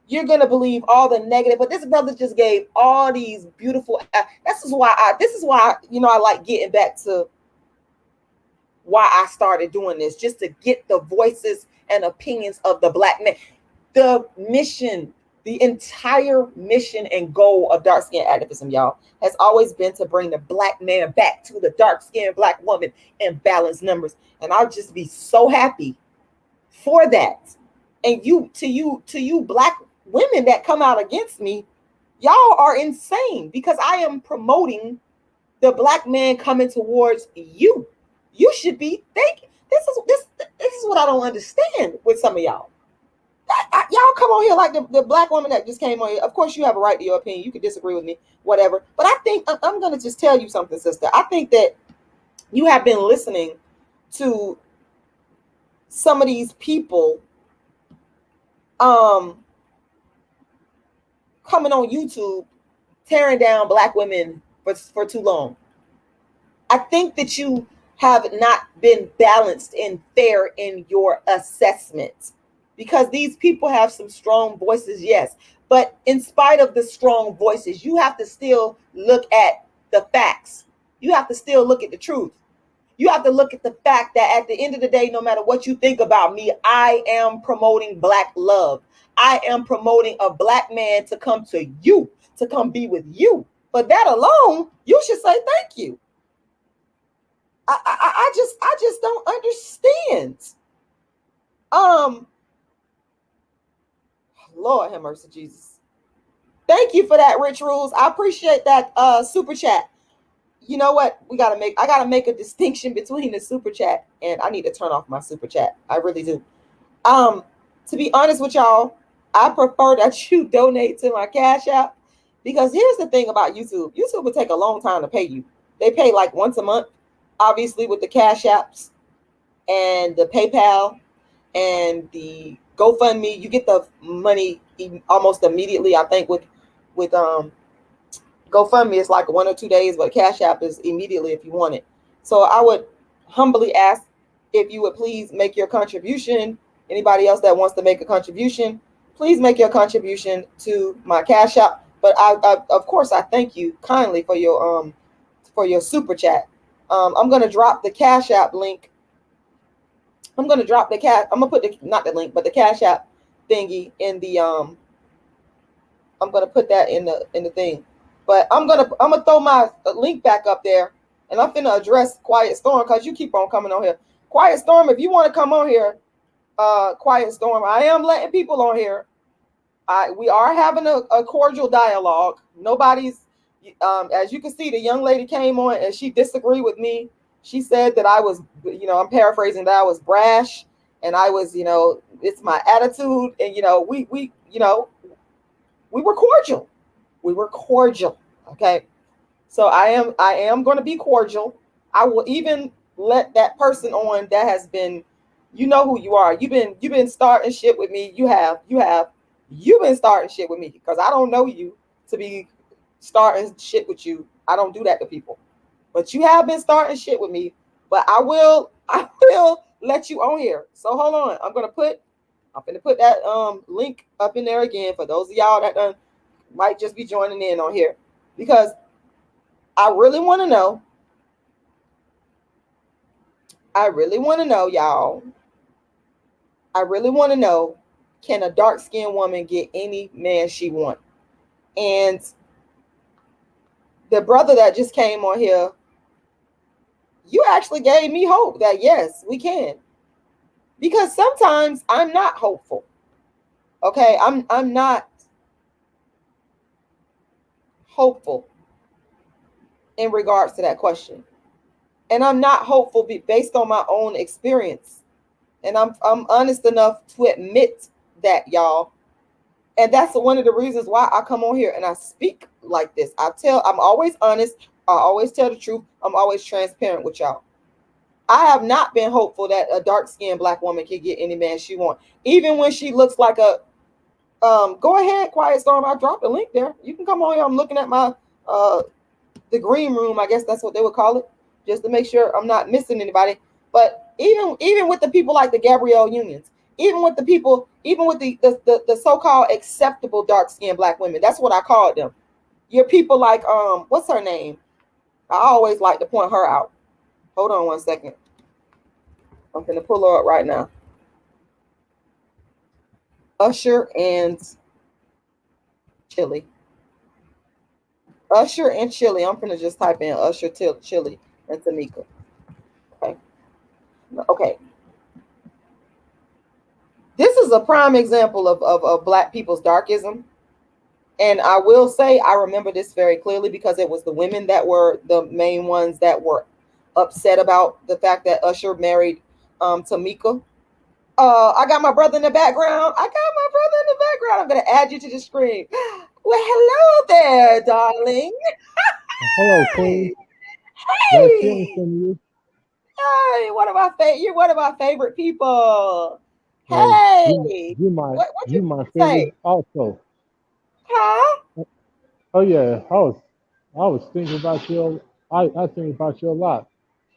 You're going to believe all the negative, but this brother just gave all these beautiful. This is why I like getting back to why I started doing this, just to get the voices and opinions of the black men. The mission, the entire mission and goal of dark skin activism, y'all, has always been to bring the black man back to the dark skinned black woman in balanced numbers. And I'll just be so happy for that. And to you black women that come out against me, y'all are insane, because I am promoting the black man coming towards you. You should be thinking, this is what I don't understand with some of y'all. Y'all come on here like the black woman that just came on here. Of course, you have a right to your opinion. You can disagree with me, whatever. But I think I'm going to just tell you something, sister. I think that you have been listening to some of these people coming on YouTube tearing down black women for too long. I think that you have not been balanced and fair in your assessment, because these people have some strong voices, yes. But in spite of the strong voices, you have to still look at the facts. You have to still look at the truth. You have to look at the fact that at the end of the day, no matter what you think about me, I am promoting black love. I am promoting a black man to come to you, to come be with you. For that alone, you should say thank you. I just don't understand. Lord have mercy, Jesus. Thank you for that, Rich Rules. I appreciate that super chat. You know what? I gotta make a distinction between the super chat, and I need to turn off my super chat. I really do. To be honest with y'all, I prefer that you donate to my Cash App, because here's the thing about YouTube. YouTube will take a long time to pay you. They pay like once a month, obviously, with the Cash Apps and the PayPal and the GoFundMe. You get the money almost immediately. I think with GoFundMe, it's like 1 or 2 days, but Cash App is immediately if you want it. So I would humbly ask if you would please make your contribution. Anybody else that wants to make a contribution, please make your contribution to my Cash App. But I of course, I thank you kindly for your super chat. I'm gonna drop the Cash App link. I'm gonna drop the cash. I'm gonna put the not the link, but the Cash App thingy in the I'm gonna put that in the thing. But I'm gonna throw my link back up there, and I'm finna address Quiet Storm because you keep on coming on here. Quiet Storm, if you want to come on here, Quiet Storm, I am letting people on here. We are having a cordial dialogue. Nobody's, as you can see, the young lady came on and she disagreed with me. She said that I was, I'm paraphrasing, that I was brash, and I was, it's my attitude, and we were cordial. We were cordial. Okay. So I am going to be cordial. I will even let that person on that has been, you know who you are. You've been starting shit with me. You've been starting shit with me because I don't know you to be starting shit with you. I don't do that to people. But you have been starting shit with me. But I will let you on here. So hold on. I'm gonna put that link up in there again for those of y'all that might just be joining in on here, because I really want to know. I really want to know, y'all. I really want to know, can a dark-skinned woman get any man she wants? And the brother that just came on here, you actually gave me hope that yes, we can. Because sometimes I'm not hopeful. Okay, I'm not hopeful in regards to that question. And I'm not hopeful based on my own experience. And I'm honest enough to admit that, y'all. And that's one of the reasons why I come on here and I speak like this. I'm always honest. I always tell the truth. I'm always transparent with y'all. I have not been hopeful that a dark-skinned black woman can get any man she wants. Even when she looks like a go ahead, Quiet Storm. I dropped a link there. You can come on here. I'm looking at my the green room. I guess that's what they would call it, just to make sure I'm not missing anybody. But even with the people like the Gabrielle Unions, even with the so-called acceptable dark-skinned black women, that's what I called them. Your people like what's her name? I always like to point her out. Hold on one second. I'm gonna pull her up right now. Usher and Chili. Usher and Chili. I'm gonna just type in Usher, Chili, and Tamika. Okay. Okay. This is a prime example of black people's darkism. And I will say I remember this very clearly because it was the women that were the main ones that were upset about the fact that Usher married Tamika. I got my brother in the background. I'm gonna add you to the screen. Well, hello there, darling.
Hello, Queen. Nice hearing
Hey,
from you.
hey, you're one of my favorite people.
Well,
Hey, what you
you my favorite
say?
also.
Huh?
Oh yeah, I was thinking about you. I think about you a lot.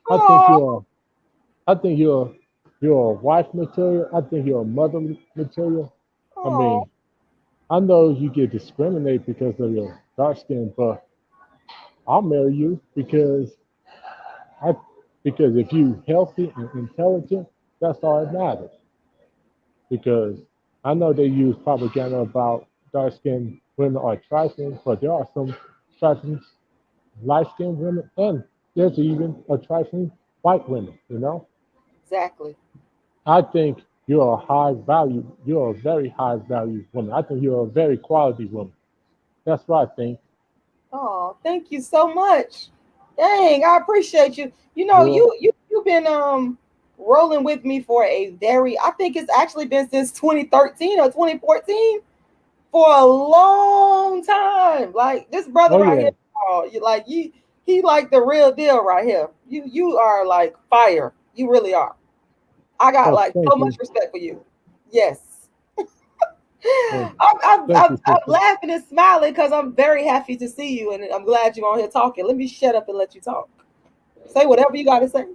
I think
Oh,
you're a wife material. I think you're a mother material. I
oh,
mean, I know you get discriminated because of your dark skin, but I'll marry you I because if you healthy and intelligent, that's all that matters. Because I know they use propaganda about dark skinned women are trifling, but there are some trifling light skinned women, and there's even a trifling white women, you know?
exactly.
I think you're a very high value woman. I think you're a very quality woman. That's what I think.
Oh, thank you so much. Dang, I appreciate you. You know,
You're,
you've been rolling with me for a very, I think it's actually been since 2013 or 2014, for a long time. Like this brother
oh
right here,
yeah,
oh, he like the real deal right here. You are like fire. You really are. I got
oh
like
thank
so much
you.
respect for you. Yes.
Oh, thank
I'm
you, sister.
laughing and smiling because I'm very happy to see you, and I'm glad you're on here talking. Let me shut up and let you talk. Say whatever you got to say.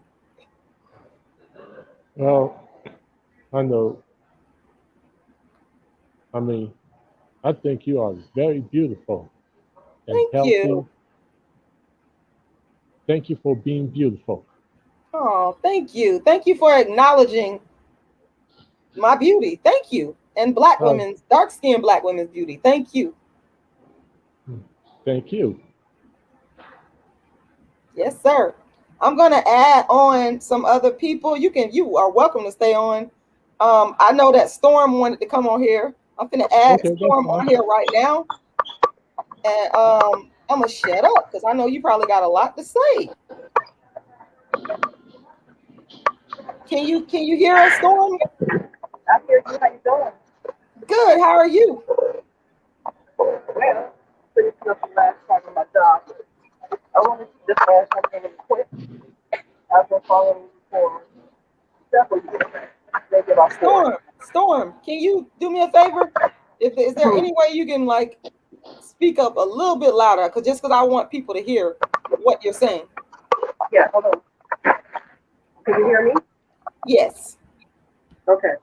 Well, I know. I mean, I think you are very beautiful and
Thank you.
healthy. Thank you for being beautiful.
Oh, thank you. Thank you for acknowledging my beauty. Thank you. And black
Oh,
women's, dark skinned black women's beauty. Thank you.
thank you.
Yes, sir. I'm gonna add on some other people. You are welcome to stay on. I know that Storm wanted to come on here. I'm gonna add
Okay, that's
Storm
fine.
on here right now. And I'm gonna shut up because I know you probably got a lot to say. Can you hear us, Storm?
I hear you. How you doing?
Good. How are you?
Well, finishing up the last part of my job. I wanted to just add something really quick. I've been following you for several years, maybe about four.
Storm, can you do me a favor? If is there any way you can like speak up a little bit louder? Because I want people to hear what you're saying.
Yeah, hold on. Can you hear me?
Yes.
Okay.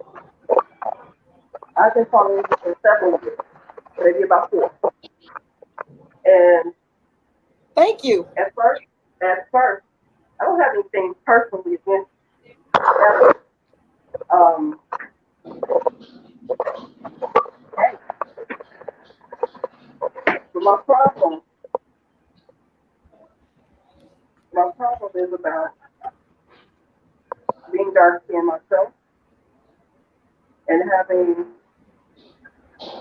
I've been following you for several years, maybe about four. And
Thank you.
at first, I don't have anything personally against ever. Um, hey, but my problem is about being dark skinned myself and having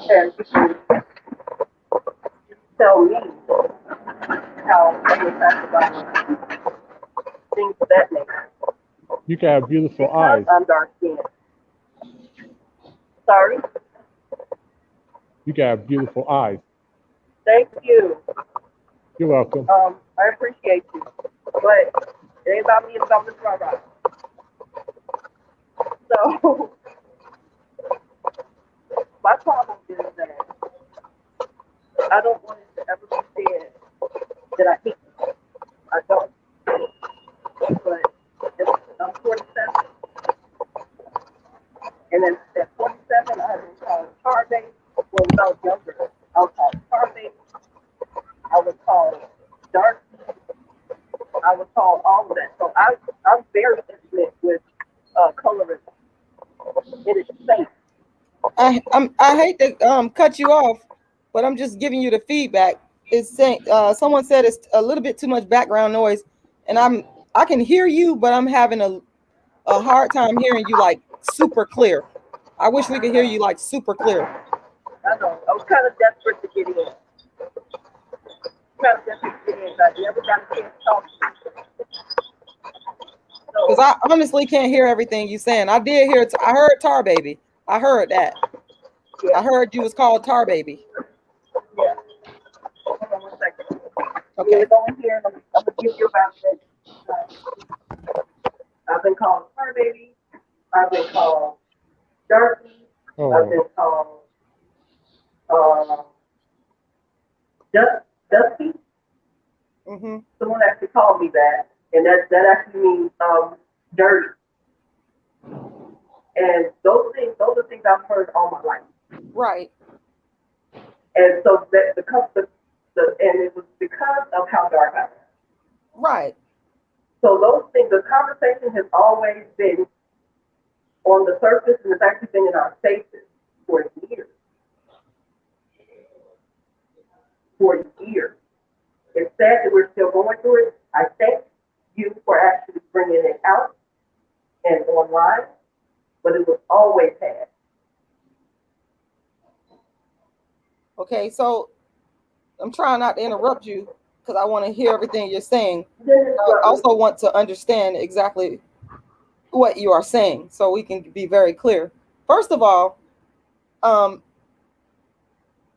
and people tell me how I'm attacked about things of that nature
You can have beautiful
because
eyes.
I'm dark skinned. Sorry.
You can have beautiful eyes.
Thank you.
You're welcome.
I appreciate you. But it ain't about me, it's about Miss Rara. So my problem is that I don't want it to ever be said that I hate you. I don't. But I'm 47, and then at 47, I have been called tar baby. Well, when I was younger, I was called tar baby. I was called dark. I was called all of that. So I'm very intimate with colorism. It is safe.
I hate to cut you off, but I'm just giving you the feedback. It's saying someone said it's a little bit too much background noise, and I can hear you, but I'm having a hard time hearing you like super clear. I wish we could hear you like super clear.
I know. I was kind of desperate to get in. Kind of desperate to get in. I never got a chance to talk to you.
Because
So,
I honestly can't hear everything you saying. I did hear. I heard Tar Baby. I heard that. I
yeah,
heard you was called Tar Baby.
yeah. Hold on one second. I'm going to
Okay.
go in here and I'm going to give you about this. I've been called Fur Baby. I've been called Darky. I've
Oh,
been called uh, Dusty.
Mm-hmm.
Someone actually called me that, and that actually means dirty. And those are things I've heard all my life.
Right.
And so that and it was because of how dark I am.
Right.
So those things, the conversation has always been on the surface, and it's actually been in our faces for years. For years. It's sad that we're still going through it. I thank you for actually bringing it out and online, but it was always had.
Okay. So I'm trying not to interrupt you because I want to hear everything you're saying.
Then
I also want to understand exactly what you are saying so we can be very clear. First of all, um,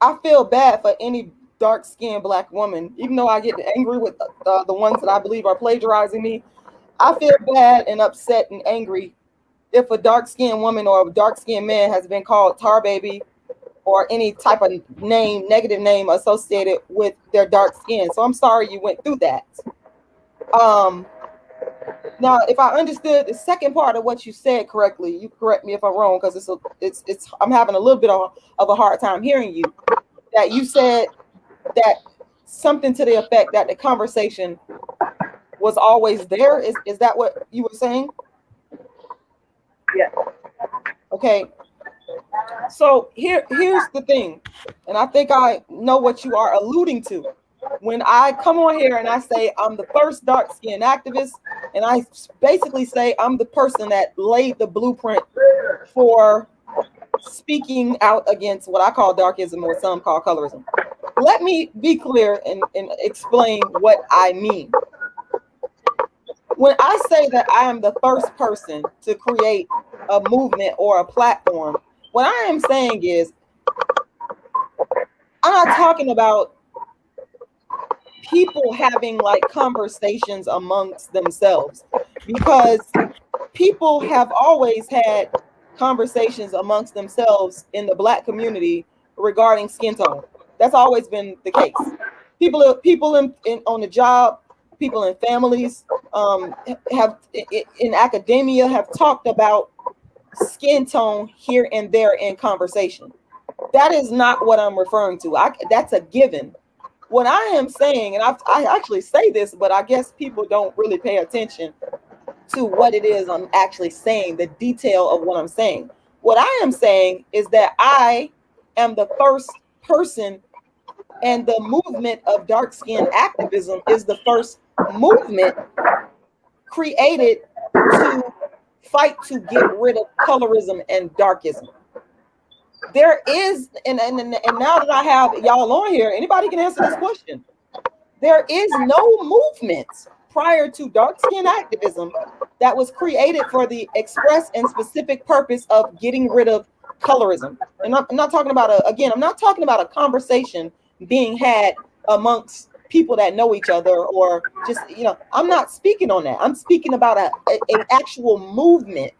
I feel bad for any dark skinned black woman, even though I get angry with the ones that I believe are plagiarizing me. I feel bad and upset and angry if a dark skinned woman or a dark skinned man has been called tar baby or any type of name, negative name associated with their dark skin. So I'm sorry you went through that. Um, Now, if I understood the second part of what you said correctly, you correct me if I'm wrong, because it's I'm having a little bit of a hard time hearing you. That you said that something to the effect that the conversation was always there. Is that what you were saying?
Yes.
Okay. So here's the thing, and I think I know what you are alluding to. When I come on here and I say I'm the first dark skin activist, and I basically say I'm the person that laid the blueprint for speaking out against what I call darkism or some call colorism. Let me be clear and explain what I mean. When I say that I am the first person to create a movement or a platform, what I am saying is I'm not talking about people having like conversations amongst themselves, because people have always had conversations amongst themselves in the Black community regarding skin tone. That's always been the case. People on the job, people in families, have in academia have talked about skin tone here and there in conversation. That is not what I'm referring to. That's a given. What I am saying, and I actually say this, but I guess people don't really pay attention to what it is I'm actually saying, the detail of what I'm saying. What I am saying is that I am the first person, and the movement of dark skin activism is the first movement created to fight to get rid of colorism and darkism. There is, and now that I have y'all on here, anybody can answer this question. There is no movement prior to dark skin activism that was created for the express and specific purpose of getting rid of colorism. And I'm not talking about I'm not talking about a conversation being had amongst people that know each other, or just, I'm not speaking on that. I'm speaking about an actual movement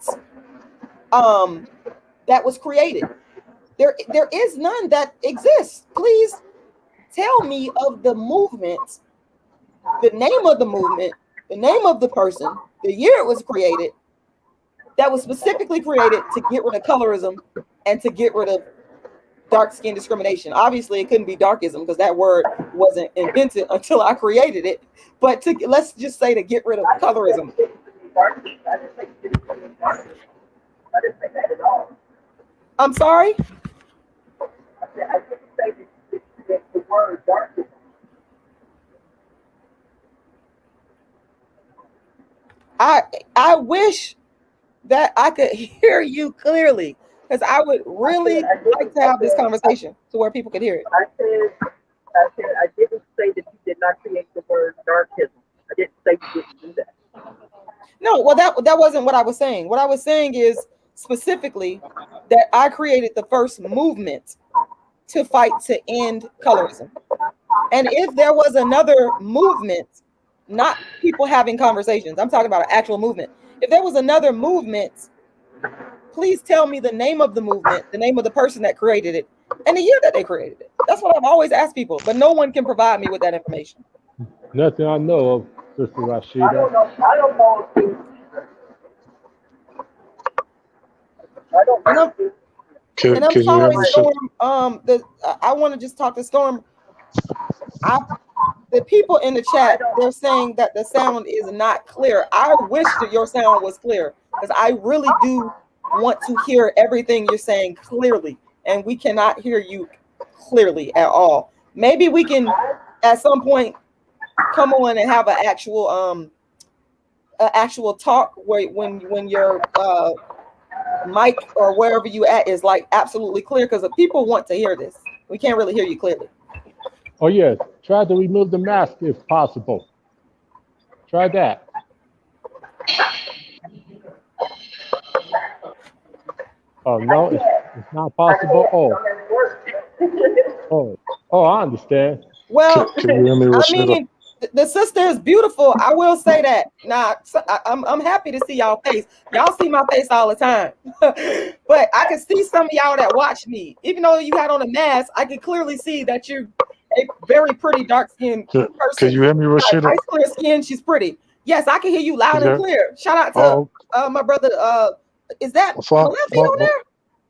that was created. There is none that exists. Please tell me of the movement, the name of the movement, the name of the person, the year it was created, that was specifically created to get rid of colorism and to get rid of dark skin discrimination. Obviously, it couldn't be darkism because that word wasn't invented until I created it. But let's just say to get rid of colorism.
I didn't say that at all.
I'm sorry?
I didn't say the word darkness.
I wish that I could hear you clearly, because I would really like to have this conversation to where people could hear it.
I didn't say that you did not create the word darkism. I didn't say you didn't do that.
No, well, that wasn't what I was saying. What I was saying is specifically that I created the first movement to fight to end colorism. And if there was another movement, not people having conversations, I'm talking about an actual movement. If there was another movement, please tell me the name of the movement, the name of the person that created it, and the year that they created it. That's what I've always asked people, but no one can provide me with that information.
Nothing I know of, Sister Rashida.
I don't know if you. I don't know.
And I'm sorry, Storm. I want to just talk to Storm. The people in the chat, they're saying that the sound is not clear. I wish that your sound was clear, because I really do want to hear everything you're saying clearly, and we cannot hear you clearly at all. Maybe we can, at some point, come on and have an actual talk where when your mic or wherever you at is like absolutely clear, because the people want to hear this. We can't really hear you clearly.
Oh yes, try to remove the mask if possible. Try that. Oh no, it's not possible. Oh, I understand.
Well,
Can you hear me,
I
Rashida?
mean, the sister is beautiful. I will say that. Now, I'm happy to see y'all face. Y'all see my face all the time, but I can see some of y'all that watch me. Even though you had on a mask, I can clearly see that you're a very pretty dark skinned person.
Can you hear me, Rashida?
Nice clear skin. She's pretty. Yes, I can hear you loud and
Okay.
clear. Shout out to
Oh,
my brother. Is that Malefi on there?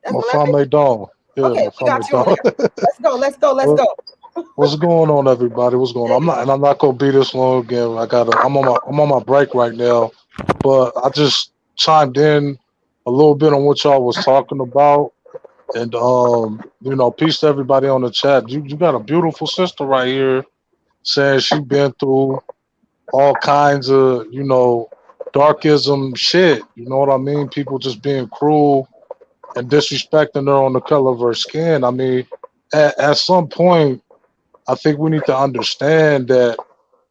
That's
my
Malefi?
family dog. Yeah,
Okay,
my
we
family
got you on
dog.
there. Let's go. Let's go. Let's
What,
go.
what's going on, everybody? What's going on? I'm not gonna be this long again. I'm on my break right now, but I just chimed in a little bit on what y'all was talking about, and peace to everybody on the chat. You got a beautiful sister right here saying she been through all kinds of darkism shit. You know what I mean? People just being cruel and disrespecting her on the color of her skin. I mean, at some point, I think we need to understand that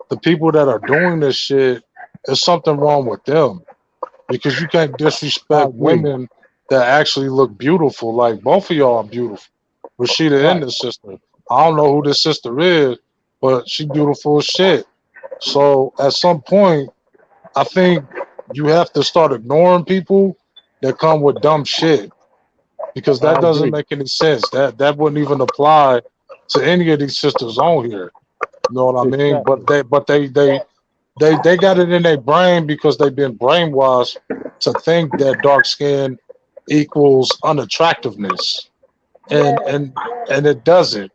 the people that are doing this shit, there's something wrong with them because you can't
I
disrespect
agree.
women that actually look beautiful. Like both of y'all are beautiful. Rashida and
Right.
the sister. I don't know who this sister is, but she beautiful as shit. So at some point, I think you have to start ignoring people that come with dumb shit because that
I
doesn't
agree.
make any sense. That wouldn't even apply to any of these sisters on here. You know what I mean? But
Exactly.
they got it in their brain because they've been brainwashed to think that dark skin equals unattractiveness, and
Yes,
and
yes,
and it doesn't.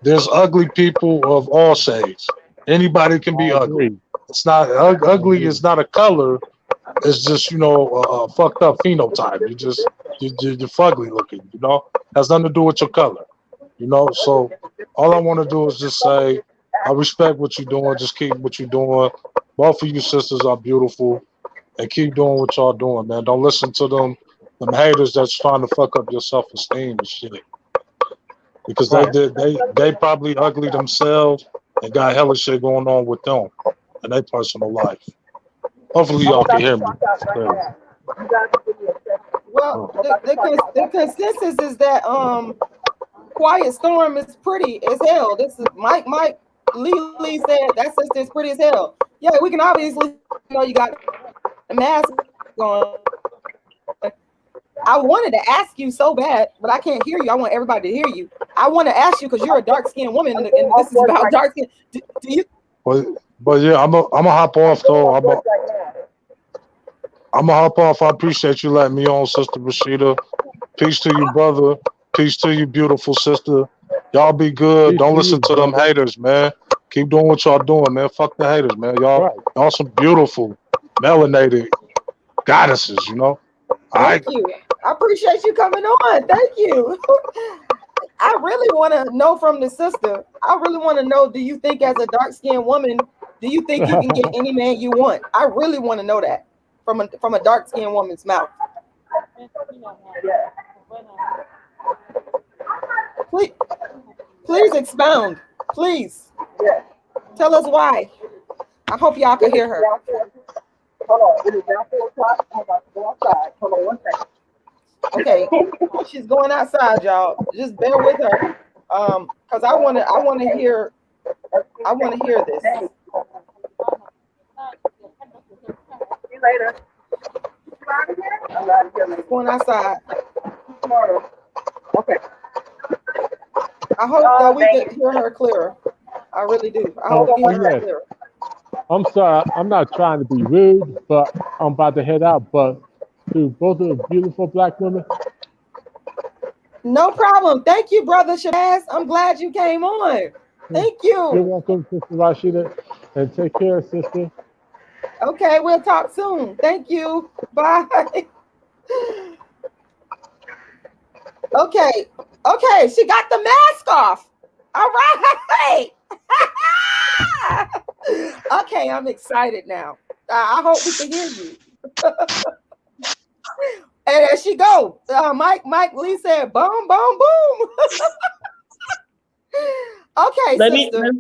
There's ugly people of all shades. Anybody can be
I
ugly.
agree.
It's not
I
ugly.
agree.
Is not a color. It's just a fucked up phenotype. You're fugly looking. Has nothing to do with your color. So all I want to do is just say I respect what you're doing. Just keep what you're doing. Both of you sisters are beautiful, and keep doing what y'all doing, man. Don't listen to them haters that's trying to fuck up your self esteem and shit because they
Right.
did they probably ugly themselves and got hella shit going on with them in their personal life. Hopefully
I'm
y'all can
about to
hear me.
clock out right
Clearly.
now. You guys give me a second.
Well,
Oh.
I'm about to clock out
the
right now.
consensus is that Quiet Storm is pretty as hell. This is Mike Lee said that sister is pretty as hell. Yeah, we can obviously you got the mask on. I wanted to ask you so bad, but I can't hear you. I want everybody to hear you. I want to ask you because you're a dark skinned woman,
I'm
and
off
this is
work
about
right
dark skin. Do you?
But yeah, I'm a hop
I'm
off
doing
though.
off work right now.
I'm a hop off. I appreciate you letting me on, Sister Rashida. Peace to you, brother. Peace to you, beautiful sister. Y'all be good.
Peace
Don't
to you,
listen to them
brother.
haters, man. Keep doing what y'all doing, man. Fuck the haters, man.
Right.
Y'all some beautiful, melanated goddesses, All
Thank
right.
you. I appreciate you coming on. Thank you. I really want to know from the sister. I really want to know, do you think as a dark skinned woman, do you think you can get any man you want? I really want to know that from a dark skinned woman's mouth.
Yeah.
Please, please expound. Please
Yeah.
tell us why. I hope y'all can
It is
hear her.
now 4. Hold on. It is now 4 o'clock. I'm about to go outside. Hold on one second.
Okay, she's going outside, y'all. Just bear with her, because I want to hear this.
Hey. See you later. I'm out of here later.
Going outside.
Tomorrow. Okay.
I hope that we
Dang
could
it.
hear her clearer. I really do. I
Hold
hope
on
we can
one
hear her
Yes.
second.
clearer.
I'm sorry. I'm not trying to be rude, but I'm about to head out. But to both of the beautiful black women,
No problem. Thank you, brother Shabazz. I'm glad you came on. Thank
you're
you.
welcome, Sister Rashida, and take care, sister.
Okay, we'll talk soon. Thank you. Bye. Okay. Okay, she got the mask off. All right. Okay, I'm excited now. I hope we can hear you. And there she go. Mike Lee said, boom, boom, boom. Okay,
Let me
sister.
let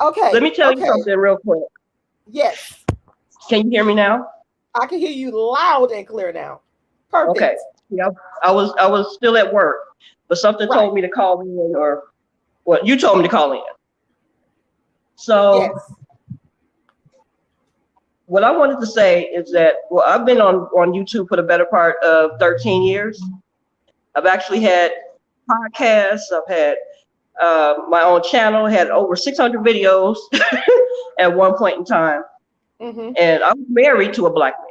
Okay,
me tell you
okay.
something real quick.
Yes,
Can you hear me now?
I can hear you loud and clear now.
Okay.
Perfect.
Yeah, I was still at work, but something
Right.
told me to call in, or what you told me to call in.
Yes.
So what I wanted to say is that, well, I've been on YouTube for the better part of 13 years. I've actually had podcasts. I've had my own channel, had over 600 videos at one point in time.
Mm-hmm.
And I was married to a black man.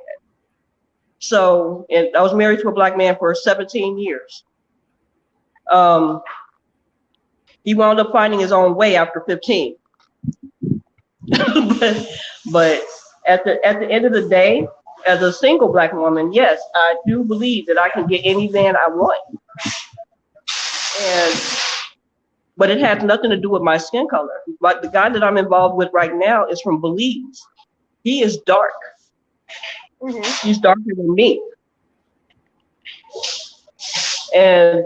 So, and I was married to a black man for 17 years. He wound up finding his own way after 15. but at the end of the day, as a single black woman, yes, I do believe that I can get any man I want. But it has nothing to do with my skin color. But the guy that I'm involved with right now is from Belize. He is dark.
Mm-hmm.
He's darker than me. And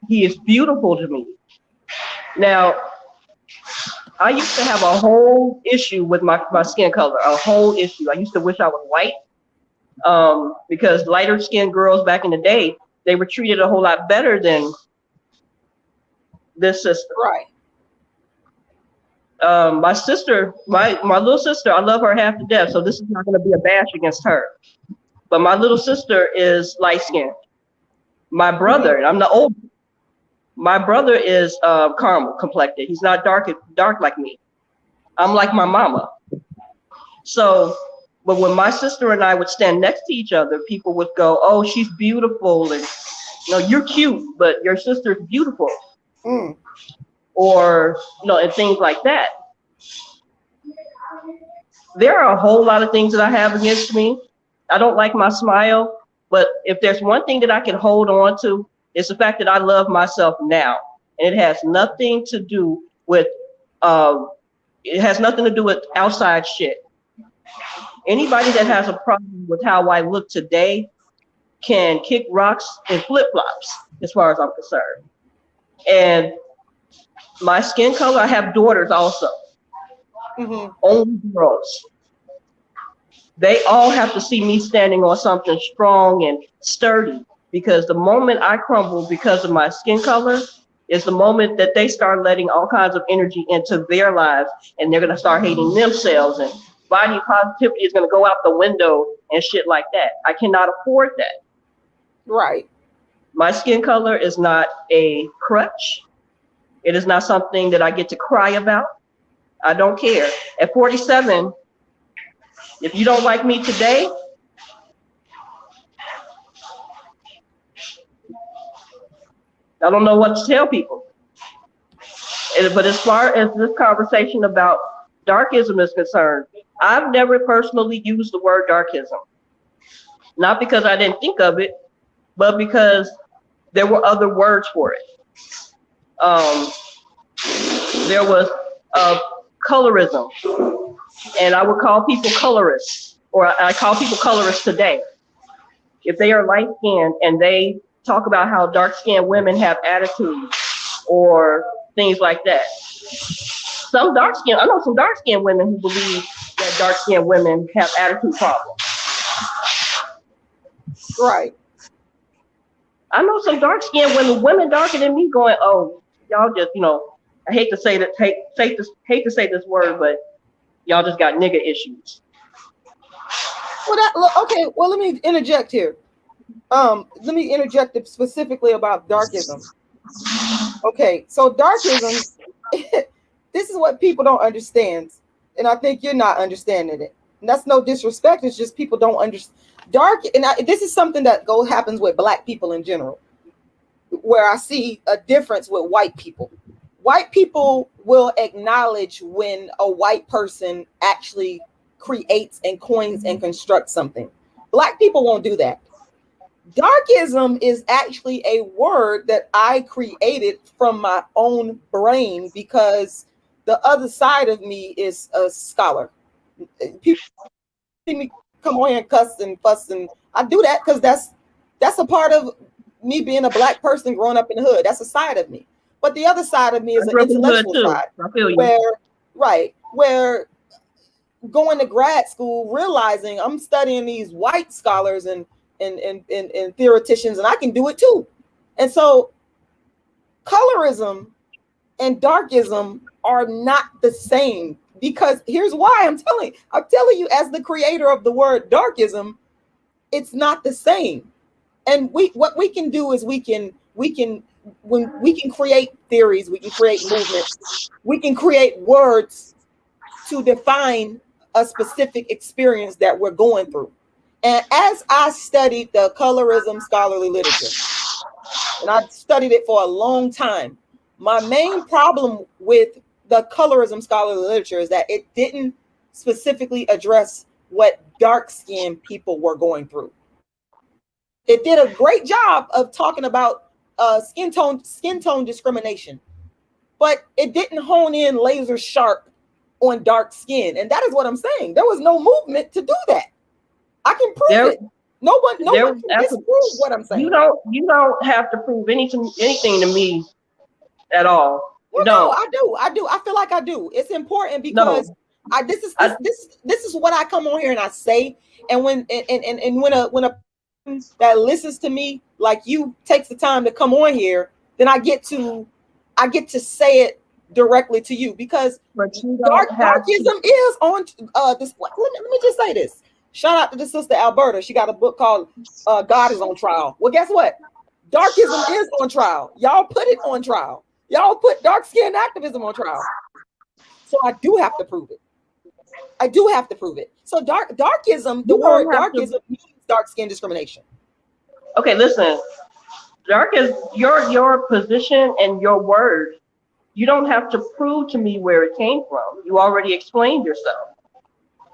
he is beautiful to me. Now, I used to have a whole issue with my skin color, a whole issue. I used to wish I was white because lighter skinned girls back in the day, they were treated a whole lot better than this sister.
Right.
My sister, my little sister, I love her half to death, so this is not going to be a bash against her. But my little sister is light skinned. My brother, and I'm the oldest, my brother is caramel complected. He's not dark like me. I'm like my mama. So, but when my sister and I would stand next to each other, people would go, "Oh, she's beautiful," and you're cute, but your sister's beautiful.
Mm.
Or and things like that. There are a whole lot of things that I have against me. I don't like my smile, but if there's one thing that I can hold on to, it's the fact that I love myself now, and it has nothing to do with outside shit. Anybody that has a problem with how I look today can kick rocks and flip flops, as far as I'm concerned. And my skin color, I have daughters also.
Mm-hmm.
Only girls. They all have to see me standing on something strong and sturdy, because the moment I crumble because of my skin color is the moment that they start letting all kinds of energy into their lives, and they're going to start hating themselves, and body positivity is going to go out the window and shit like that. I cannot afford that.
Right.
My skin color is not a crutch. It is not something that I get to cry about. I don't care. At 47, if you don't like me today, I don't know what to tell people. But as far as this conversation about darkism is concerned, I've never personally used the word darkism. Not because I didn't think of it, but because there were other words for it. There was colorism, and I would call people colorists, or I call people colorists today. If they are light skinned and they talk about how dark skinned women have attitude or things like that. I know some dark skinned women who believe that dark skinned women have attitude problems.
Right.
I know some dark skinned women darker than me going, "Oh, y'all just, I hate to say that, hate to say this word, but y'all just got nigga issues."
Well, okay. Well, let me interject here. Let me interject specifically about darkism. Okay, so darkism, this is what people don't understand, and I think you're not understanding it. And that's no disrespect. It's just people don't understand this is something that happens with Black people in general, where I see a difference with white people. White people will acknowledge when a white person actually creates and coins and constructs something. Black people won't do that. Darkism is actually a word that I created from my own brain because the other side of me is a scholar. People see me come on here and cuss and fuss, and I do that because that's a part of me being a Black person growing up in the hood. That's a side of me. But the other side of me is an intellectual side, where going to grad school, realizing I'm studying these white scholars and theoreticians, and I can do it too. And so colorism and darkism are not the same, because here's why. I'm telling you, as the creator of the word darkism, it's not the same. And what we can do is we can create theories, we can create movements, we can create words to define a specific experience that we're going through. And as I studied the colorism scholarly literature, and I studied it for a long time, my main problem with the colorism scholarly literature is that it didn't specifically address what dark-skinned people were going through. It did a great job of talking about skin tone discrimination, but it didn't hone in laser sharp on dark skin. And that is what I'm saying. There was no movement to do that. I can prove it. No one can disprove what I'm saying.
You don't have to prove anything to me at all.
Well, no, I do. I feel like I do. It's important because this is what I come on here and I say. And when when a that listens to me like you takes the time to come on here, then I get to say it directly to you, because darkism is on display. Let me just say this. Shout out to the sister Alberta. She got a book called God is on Trial. Well, guess what? Darkism is on trial. Y'all put it on trial. Y'all put dark-skinned activism on trial. So I do have to prove it. I do have to prove it. So darkism, the word darkism means dark skin discrimination.
Okay, listen. Dark is your position and your word. You don't have to prove to me where it came from. You already explained yourself.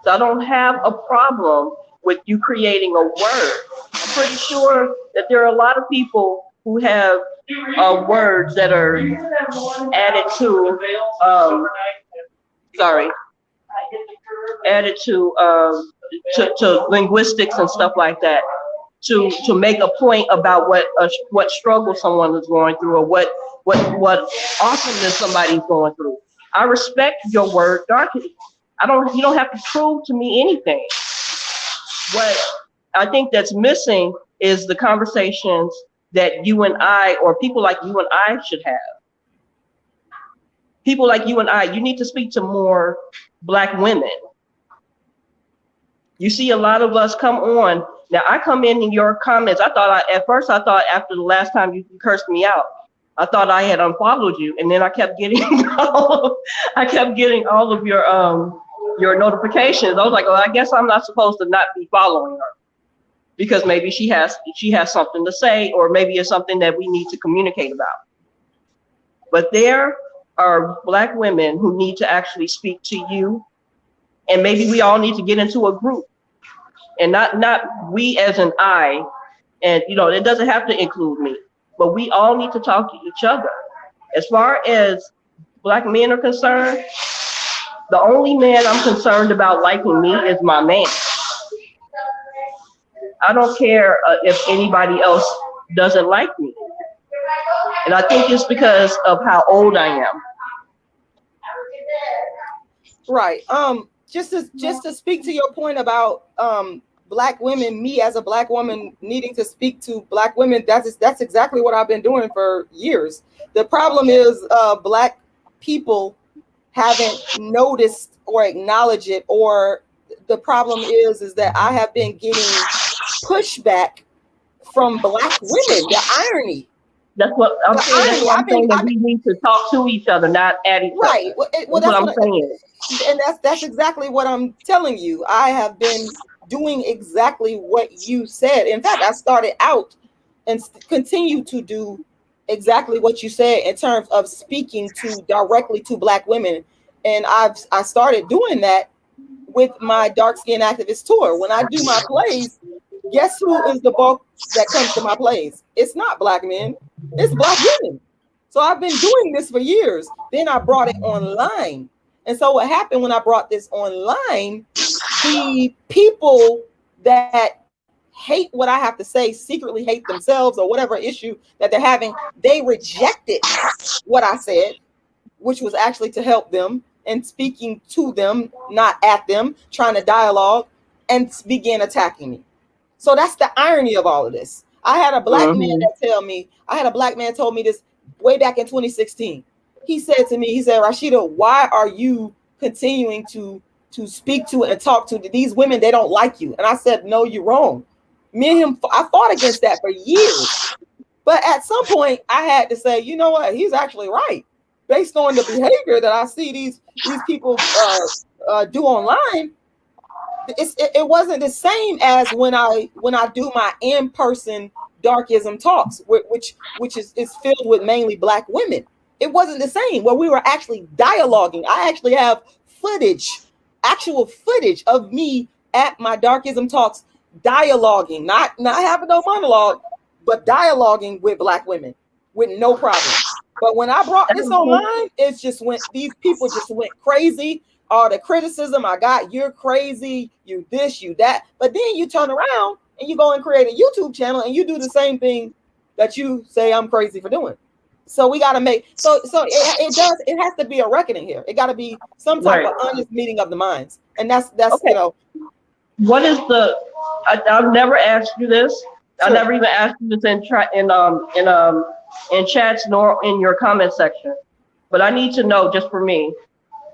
So I don't have a problem with you creating a word. I'm pretty sure that there are a lot of people who have words that are added to to linguistics and stuff like that, to make a point about what struggle someone is going through, or what awesomeness somebody's going through. I respect your word, darkness. You don't have to prove to me anything. What I think that's missing is the conversations that you and I, or people like you and I, should have. People like you and I, you need to speak to more Black women. You see a lot of us come on. Now, I come in your comments. At first I thought after the last time you cursed me out, I thought I had unfollowed you, and then I kept getting all of your notifications. I was like, well, I guess I'm not supposed to not be following her, because maybe she has something to say, or maybe it's something that we need to communicate about. But there are Black women who need to actually speak to you, and maybe we all need to get into a group, and not we as an I, and it doesn't have to include me, but we all need to talk to each other. As far as Black men are concerned, the only man I'm concerned about liking me is my man. I don't care if anybody else doesn't like me. And I think it's because of how old I am.
Right. Just to speak to your point about Black women, me as a Black woman needing to speak to Black women, that's exactly what I've been doing for years. The problem is Black people haven't noticed or acknowledged it, or the problem is that I have been getting pushback from Black women. The irony.
That's what I'm saying. That's what I'm saying, that we need to talk to each other, not at each other.
Right. Well, that's what I'm saying. And that's exactly what I'm telling you. I have been doing exactly what you said. In fact, I started out and continue to do exactly what you said in terms of speaking directly to Black women. And I started doing that with my Dark Skin Activist tour. When I do my plays, guess who is the bulk that comes to my plays? It's not Black men, it's Black women. So I've been doing this for years. Then I brought it online. And so what happened when I brought this online, the people that hate what I have to say, secretly hate themselves or whatever issue that they're having, they rejected what I said, which was actually to help them and speaking to them, not at them, trying to dialogue, and began attacking me. So that's the irony of all of this. I had a Black man told me this way back in 2016. He said to me, Rashida, why are you continuing to speak to and talk to these women? They don't like you. And I said, no, you're wrong. Me and him, I fought against that for years. But at some point I had to say, you know what? He's actually right. Based on the behavior that I see these people do online, it wasn't the same as when I do my in-person darkism talks, which is filled with mainly Black women. It wasn't the same where we were actually dialoguing. I actually have actual footage of me at my darkism talks dialoguing, not having no monologue, but dialoguing with Black women with no problem. But when I brought this online, it's just went, these people just went crazy. All the criticism I got, you're crazy, you this, you that. But then you turn around and you go and create a YouTube channel and you do the same thing that you say I'm crazy for doing. So we got to make, so it has to be a reckoning here. It got to be some type of honest meeting of the minds. And that's okay. You know.
What is the, I've never asked you this. Sure. I never even asked you this in chats nor in your comment section. But I need to know, just for me,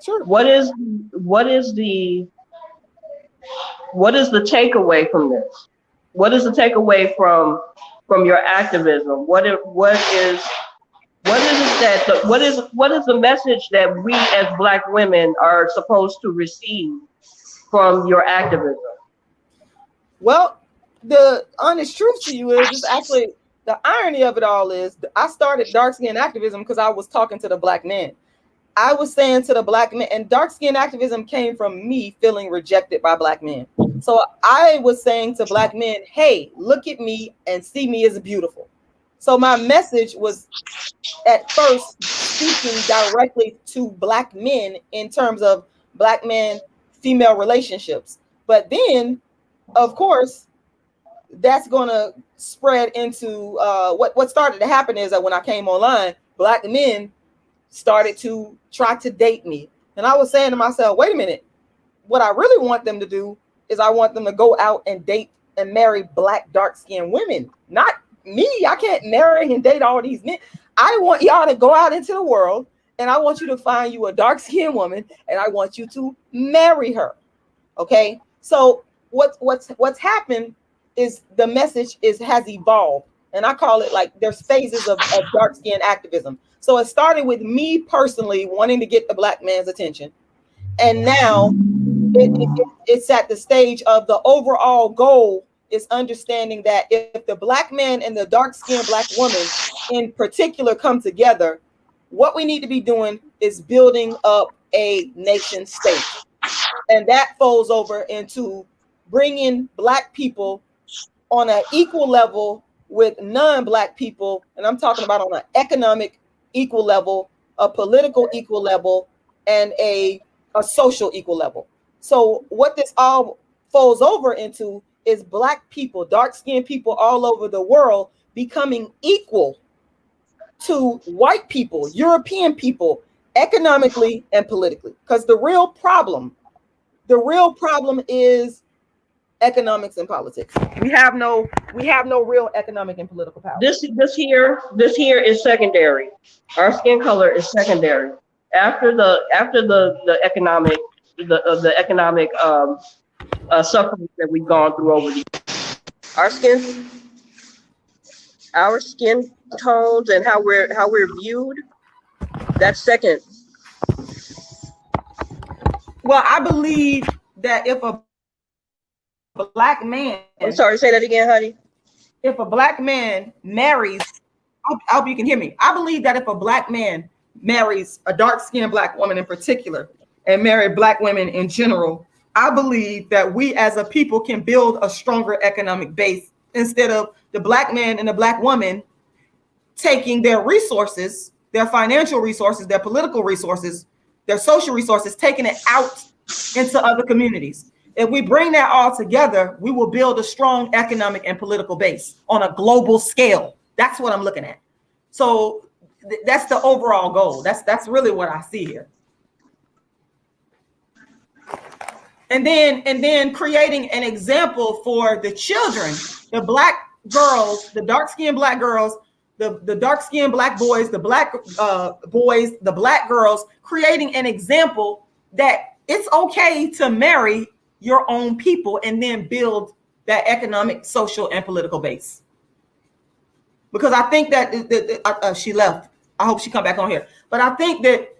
sure.
What is the takeaway from this? What is the takeaway from your activism? What is the message that we as Black women are supposed to receive from your activism?
Well, the honest truth to you is actually the irony of it all is I started dark skin activism because I was talking to the Black men. I was saying to the Black men, and dark skin activism came from me feeling rejected by Black men. So I was saying to Black men, hey, look at me and see me as beautiful. So my message was at first speaking directly to Black men in terms of Black man female relationships. But then, of course, that's going to spread into what started to happen is that when I came online, Black men started to try to date me. And I was saying to myself, wait a minute, what I really want them to do is I want them to go out and date and marry Black dark-skinned women, not me. I can't marry and date all these men. I want y'all to go out into the world and I want you to find you a dark-skinned woman and I want you to marry her. Okay? So what's happened is the message has evolved. And I call it like there's phases of dark skin activism. So it started with me personally wanting to get the Black man's attention. And now it's at the stage of the overall goal is understanding that if the Black man and the dark skinned Black woman in particular come together, what we need to be doing is building up a nation state. And that folds over into bringing Black people on an equal level with non-Black people, and I'm talking about on an economic equal level, a political equal level, and a social equal level. So what this all folds over into is Black people, dark-skinned people all over the world becoming equal to white people, European people, economically and politically. Because the real problem is economics and politics. We have no real economic and political power.
This here is secondary. Our skin color is secondary. After the economic suffering that we've gone through over the years. Our skin tones and how we're viewed, that's second.
Well, I believe that if a Black man,
I'm sorry, say that again, honey.
If a Black man marries, I hope you can hear me. I believe that if a Black man marries a dark-skinned Black woman in particular, and marry Black women in general, I believe that we as a people can build a stronger economic base instead of the Black man and the Black woman taking their resources, their financial resources, their political resources, their social resources, taking it out into other communities. If we bring that all together, we will build a strong economic and political base on a global scale. That's what I'm looking at. So that's the overall goal. That's really what I see here. And then creating an example for the children, the Black girls, the dark-skinned Black girls, the dark-skinned Black boys, the Black boys, the Black girls, creating an example that it's okay to marry your own people and then build that economic, social, and political base. Because I think that she left. I hope she come back on here. But I think that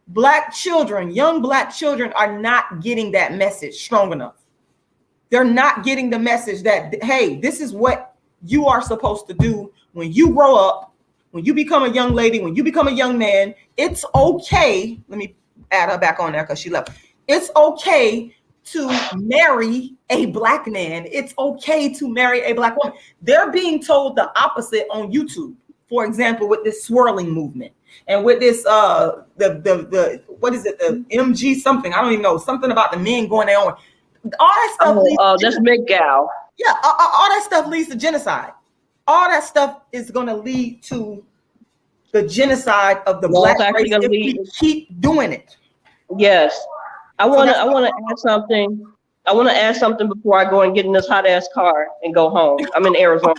Black children, young Black children are not getting that message strong enough. They're not getting the message that, hey, this is what you are supposed to do when you grow up, when you become a young lady, when you become a young man. It's okay. Let me add her back on there because she left. It's okay to marry a Black man. It's okay to marry a Black woman. They're being told the opposite on YouTube. For example, with this swirling movement and with this the what is it, the MG something, I don't even know, something about the men going their own. All that stuff.
That's McGow.
Yeah, all that stuff leads to genocide. All that stuff is going to lead to the genocide of the Black race if we keep doing it.
Yes, I want to add something. I want to add something before I go and get in this hot ass car and go home. I'm in Arizona.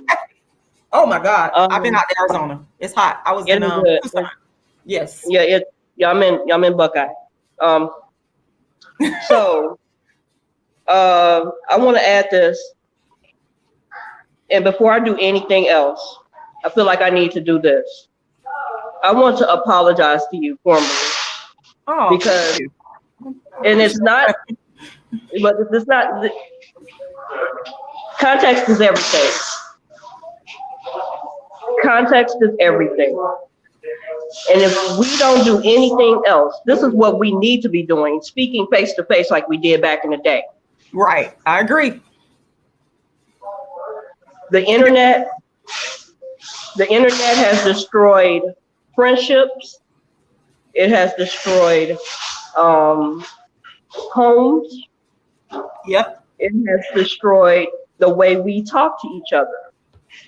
Oh my God, I've been out to Arizona. It's hot. I was in Tucson. Yes.
Yeah. I'm in Buckeye. So I want to add this, and before I do anything else, I feel like I need to do this. I want to apologize to you formally.
Oh,
because, and it's not, but it's not. Context is everything. Context is everything. And if we don't do anything else, this is what we need to be doing, speaking face to face like we did back in the day.
Right, I agree.
The internet has destroyed friendships. It has destroyed homes.
Yep.
It has destroyed the way we talk to each other.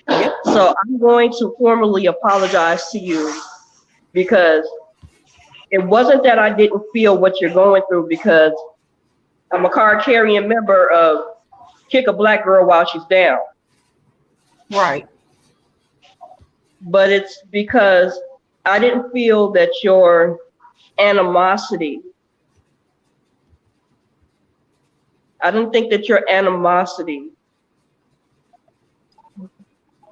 Yep.
So I'm going to formally apologize to you, because it wasn't that I didn't feel what you're going through, because I'm a card carrying member of Kick a Black Girl While She's Down.
Right.
But it's because I didn't feel that your animosity, I didn't think that your animosity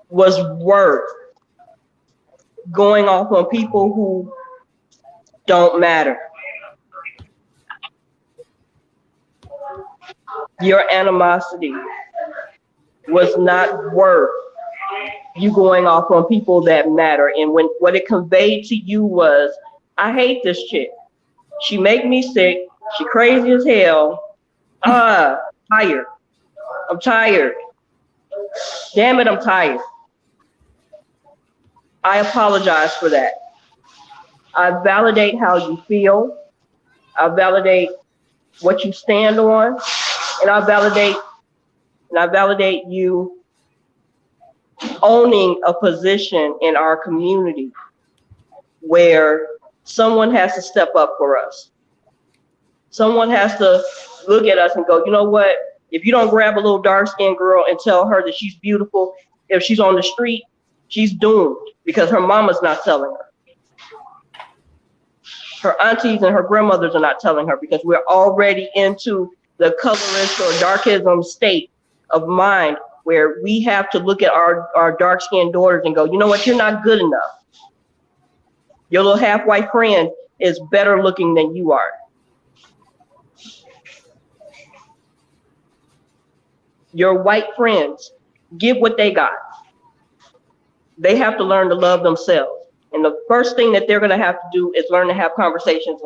was worth going off on people who don't matter. Your animosity was not worth you going off on people that matter. And when what it conveyed to you was, I hate this chick. She make me sick. She crazy as hell. Tired. I'm tired. Damn it, I'm tired. I apologize for that. I validate how you feel. I validate what you stand on, and I validate you owning a position in our community where someone has to step up for us. Someone has to look at us and go, you know what? If you don't grab a little dark-skinned girl and tell her that she's beautiful, if she's on the street, she's doomed because her mama's not telling her. Her aunties and her grandmothers are not telling her, because we're already into the colorist or darkism state of mind where we have to look at our dark-skinned daughters and go, you know what, you're not good enough. Your little half-white friend is better looking than you are. Your white friends give what they got. They have to learn to love themselves. And the first thing that they're going to have to do is learn to have conversations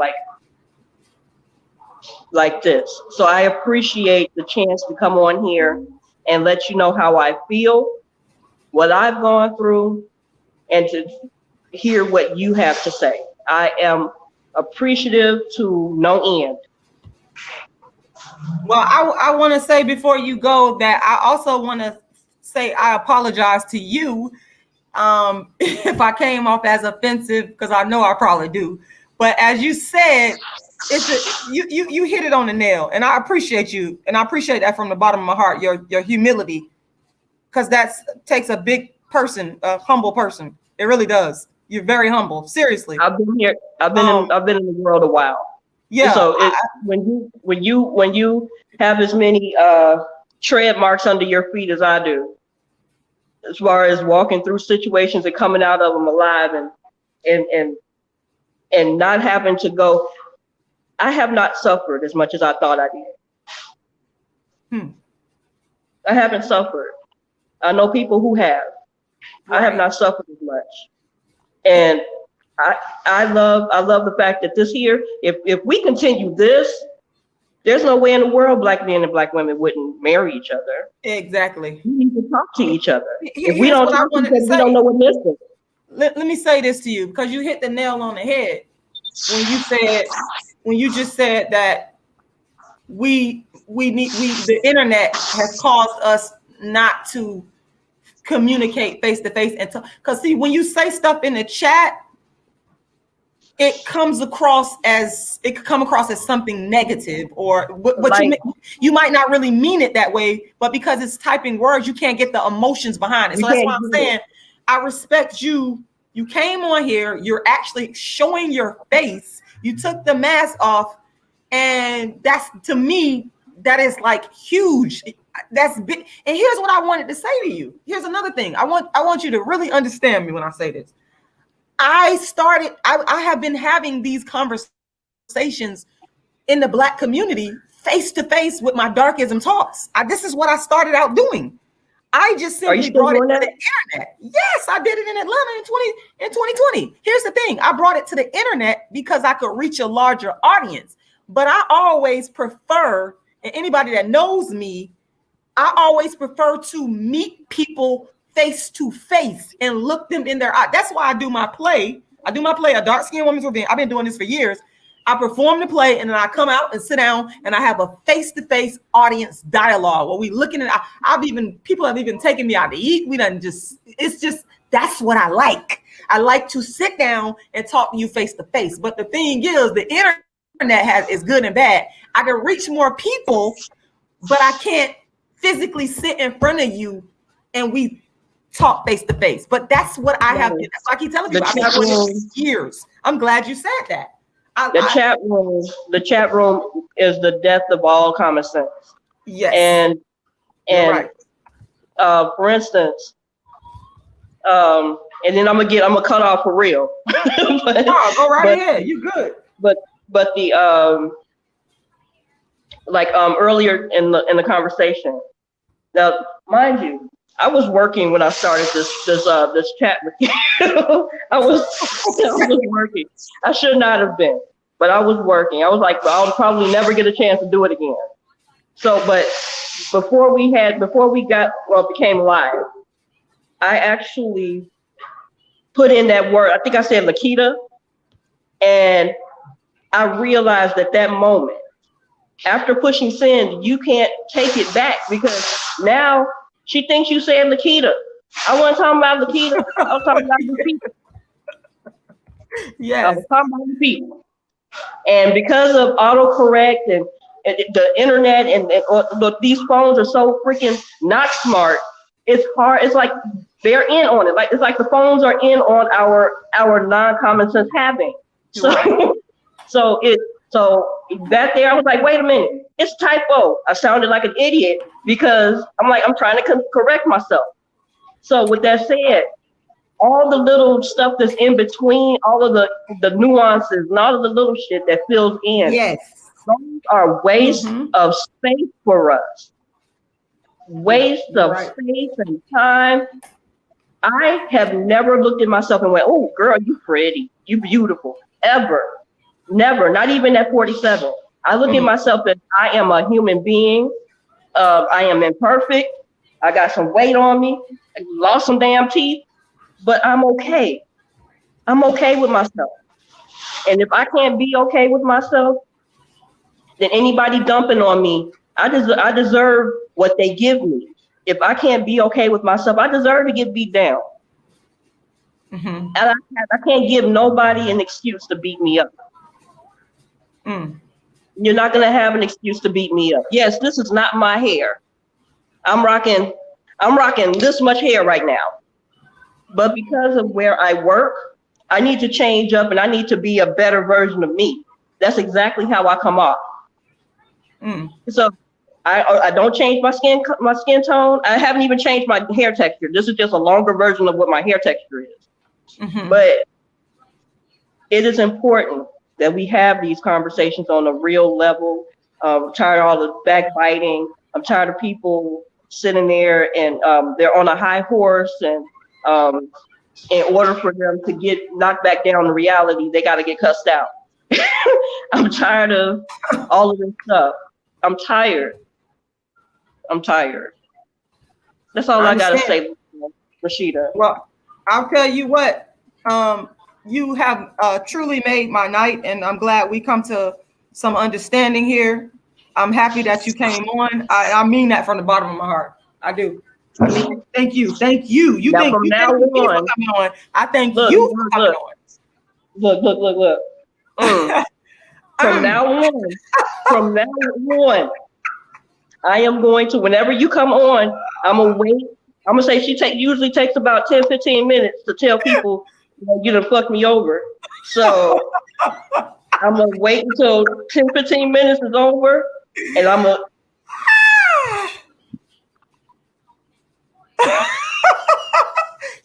like this. So I appreciate the chance to come on here and let you know how I feel, what I've gone through, and to hear what you have to say. I am appreciative to no end.
Well, I want to say before you go that I also want to say I apologize to you if I came off as offensive, because I know I probably do. But as you said, you hit it on the nail, and I appreciate you, and I appreciate that from the bottom of my heart. Your humility, because that takes a big person, a humble person. It really does. You're very humble. Seriously.
I've been here. I've been in the world a while.
Yeah.
So when you have as many tread marks under your feet as I do, as far as walking through situations and coming out of them alive and and not having to go. I have not suffered as much as I thought I did. I haven't suffered. I know people who have.
Right.
I have not suffered as much. And I love the fact that this here, if we continue this, there's no way in the world black men and black women wouldn't marry each other.
Exactly.
We need to talk to each other. If we
Here's
don't
what I
talk to each
wanted to
other, we
say.
don't know what missing.
Let me say this to you, because you hit the nail on the head when you just said that the internet has caused us not to communicate face to face and talk. Because see, when you say stuff in the chat, it comes across as something negative, or what you might not really mean it that way, but because it's typing words, you can't get the emotions behind it. So that's why I'm saying I respect you. You came on here, you're actually showing your face, you took the mask off, and that's, to me, that is like huge. That's big. And here's what I wanted to say to you. Here's another thing. I want you to really understand me when I say this. I have been having these conversations in the Black community face to face with my darkism talks. This is what I started out doing. I just simply brought it to the internet. Yes, I did it in Atlanta in 2020. Here's the thing. I brought it to the internet because I could reach a larger audience. But I always prefer, and anybody that knows me, I always prefer to meet people face to face and look them in their eye. That's why I do my play. A Dark Skinned Woman's Revenge. I've been doing this for years. I perform the play, and then I come out and sit down, and I have a face-to-face audience dialogue where we looking at. People have even taken me out to eat. That's what I like. I like to sit down and talk to you face to face. But the thing is, the internet is good and bad. I can reach more people, but I can't physically sit in front of you and we talk face to face. But that's what I have. That's why I keep telling people. I've been doing this for years. I'm glad you said that.
The chat room is the death of all common sense.
Yes.
And
right.
For instance, and then I'm gonna cut off for real.
Go right ahead. You good.
But the earlier in the conversation. Now, mind you, I was working when I started this chat with you. I was working. I should not have been, but I was working. I was like, well, I'll probably never get a chance to do it again. So, but before we became live, I actually put in that word. I think I said Lakita, and I realized at that moment, after pushing send, you can't take it back, because now she thinks you said Lakita. I wasn't talking about Lakita. I was talking about the people.
Yes.
I was talking about the people. And because of autocorrect and the internet and these phones are so freaking not smart, it's hard. It's like they're in on it. Like it's like the phones are in on our non-common sense having. So
right.
So that there, I was like, wait a minute, it's typo. I sounded like an idiot because I'm trying to correct myself. So with that said, all the little stuff that's in between, all of the nuances and all of the little shit that fills in,
yes,
those are waste of space for us. Waste of space and time. I have never looked at myself and went, oh, girl, you pretty, you beautiful, ever. Never, not even at 47. I look at myself as I am a human being. I am imperfect. I got some weight on me. I lost some damn teeth, but I'm okay. I'm okay with myself. And if I can't be okay with myself, then anybody dumping on me, I deserve what they give me. If I can't be okay with myself, I deserve to get beat down. And I can't give nobody an excuse to beat me up. You're not gonna have an excuse to beat me up. Yes, this is not my hair. I'm rocking this much hair right now. But because of where I work, I need to change up and I need to be a better version of me. That's exactly how I come off. So I don't change my skin tone. I haven't even changed my hair texture. This is just a longer version of what my hair texture is. But it is important that we have these conversations on a real level. I'm tired of all the backbiting. I'm tired of people sitting there and they're on a high horse, and in order for them to get knocked back down to reality, they got to get cussed out. I'm tired of all of this stuff. I'm tired. I'm tired. That's all I got to say, Rashida.
Well, I'll tell you what, you have truly made my night, and I'm glad we come to some understanding here. I'm happy that you came on. I mean that from the bottom of my heart. I do. I mean, thank you. You
now,
think
from
you
now
thank me for
on,
coming on. I thank you for coming on.
Look. From now on, I am going to, whenever you come on, I'm gonna wait. I'm gonna say usually takes about 10, 15 minutes to tell people, you done fucked me over. So I'm gonna wait until 10, 15 minutes is over, and I'm gonna.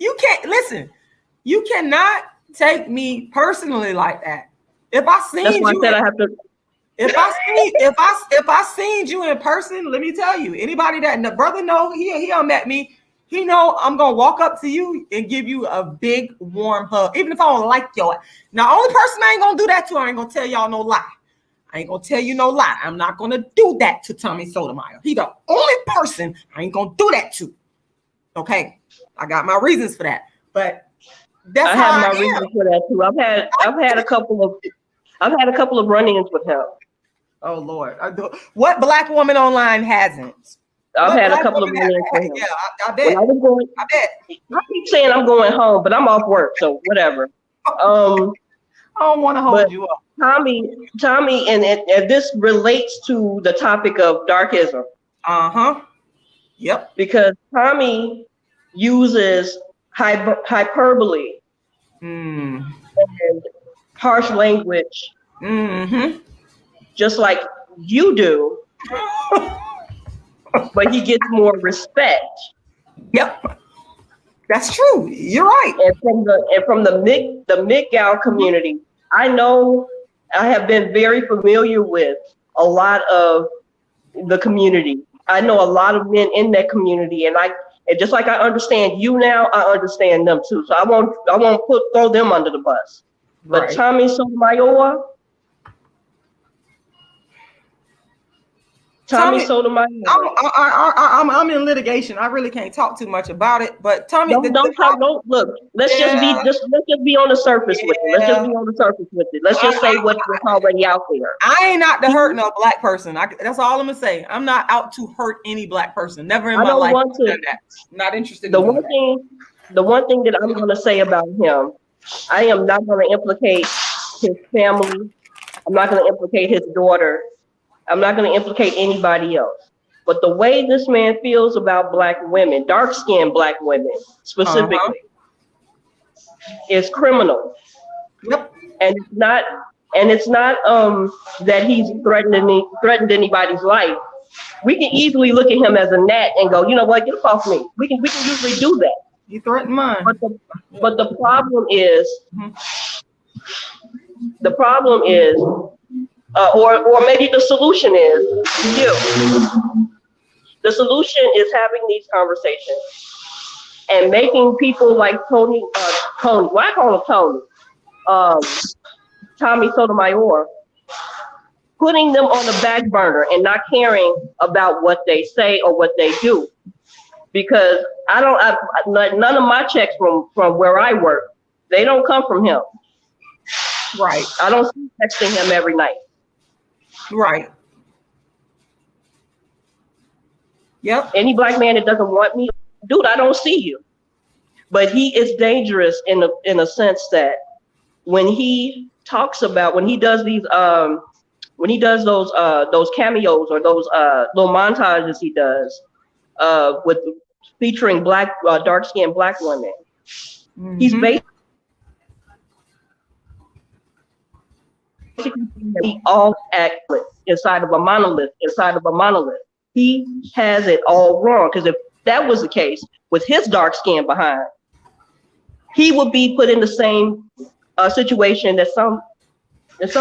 You can't listen. You cannot take me personally like that. If I seen
That's why
you,
I said I have to.
if I seen you in person, let me tell you, anybody that the brother know he met me, he know I'm gonna walk up to you and give you a big warm hug, even if I don't like your. Now, only person I ain't gonna do that to, I ain't gonna tell y'all no lie. I ain't gonna tell you no lie. I'm not gonna do that to Tommy Sotomayor. He the only person I ain't gonna do that to. Okay, I got my reasons for that, but that's
I have my reasons for that too. I've had a couple of run-ins with him.
Oh Lord, what black woman online hasn't?
I've had a couple of run-ins with him.
Yeah, I bet.
I bet. I keep saying I'm going home, but I'm off work, so whatever.
I don't want to hold you up.
Tommy, and this relates to the topic of darkism.
Yep.
Because Tommy uses hyperbole and harsh language, just like you do, but he gets more respect.
Yep, that's true. You're right.
And from the MGTOW community, I know I have been very familiar with a lot of the community. I know a lot of men in that community, and just like I understand you now, I understand them too. So I won't throw them under the bus. But
Right.
Tommy Sotomayor, Tommy Sotomayor.
I'm in litigation. I really can't talk too much about it. But Tommy,
don't look. Let's just be on the surface with it. Let's just be on the surface with it. Let's just say what's already out there.
I ain't out to hurt no black person. That's all I'm gonna say. I'm not out to hurt any black person. Never in my life done that. Not interested.
The one thing that I'm gonna say about him, I am not gonna implicate his family. I'm not gonna implicate his daughter. I'm not going to implicate anybody else. But the way this man feels about black women, dark-skinned black women specifically, is criminal.
Yep.
And it's not that he's threatened anybody's life. We can easily look at him as a gnat and go, you know what, get off me. We can usually do that.
You threatened mine.
But the problem is, or maybe the solution is you. The solution is having these conversations and making people like Tony, well, I call him Tony, Tommy Sotomayor, putting them on the back burner and not caring about what they say or what they do. Because none of my checks from where I work, they don't come from him.
Right.
I don't see texting him every night.
Right. Yep.
Any black man that doesn't want me, dude, I don't see you. But he is dangerous in a sense that when he does those cameos or those little montages he does with featuring dark-skinned black women, he's basically we all act inside of a monolith. He has it all wrong, because if that was the case with his dark skin behind, he would be put in the same situation that some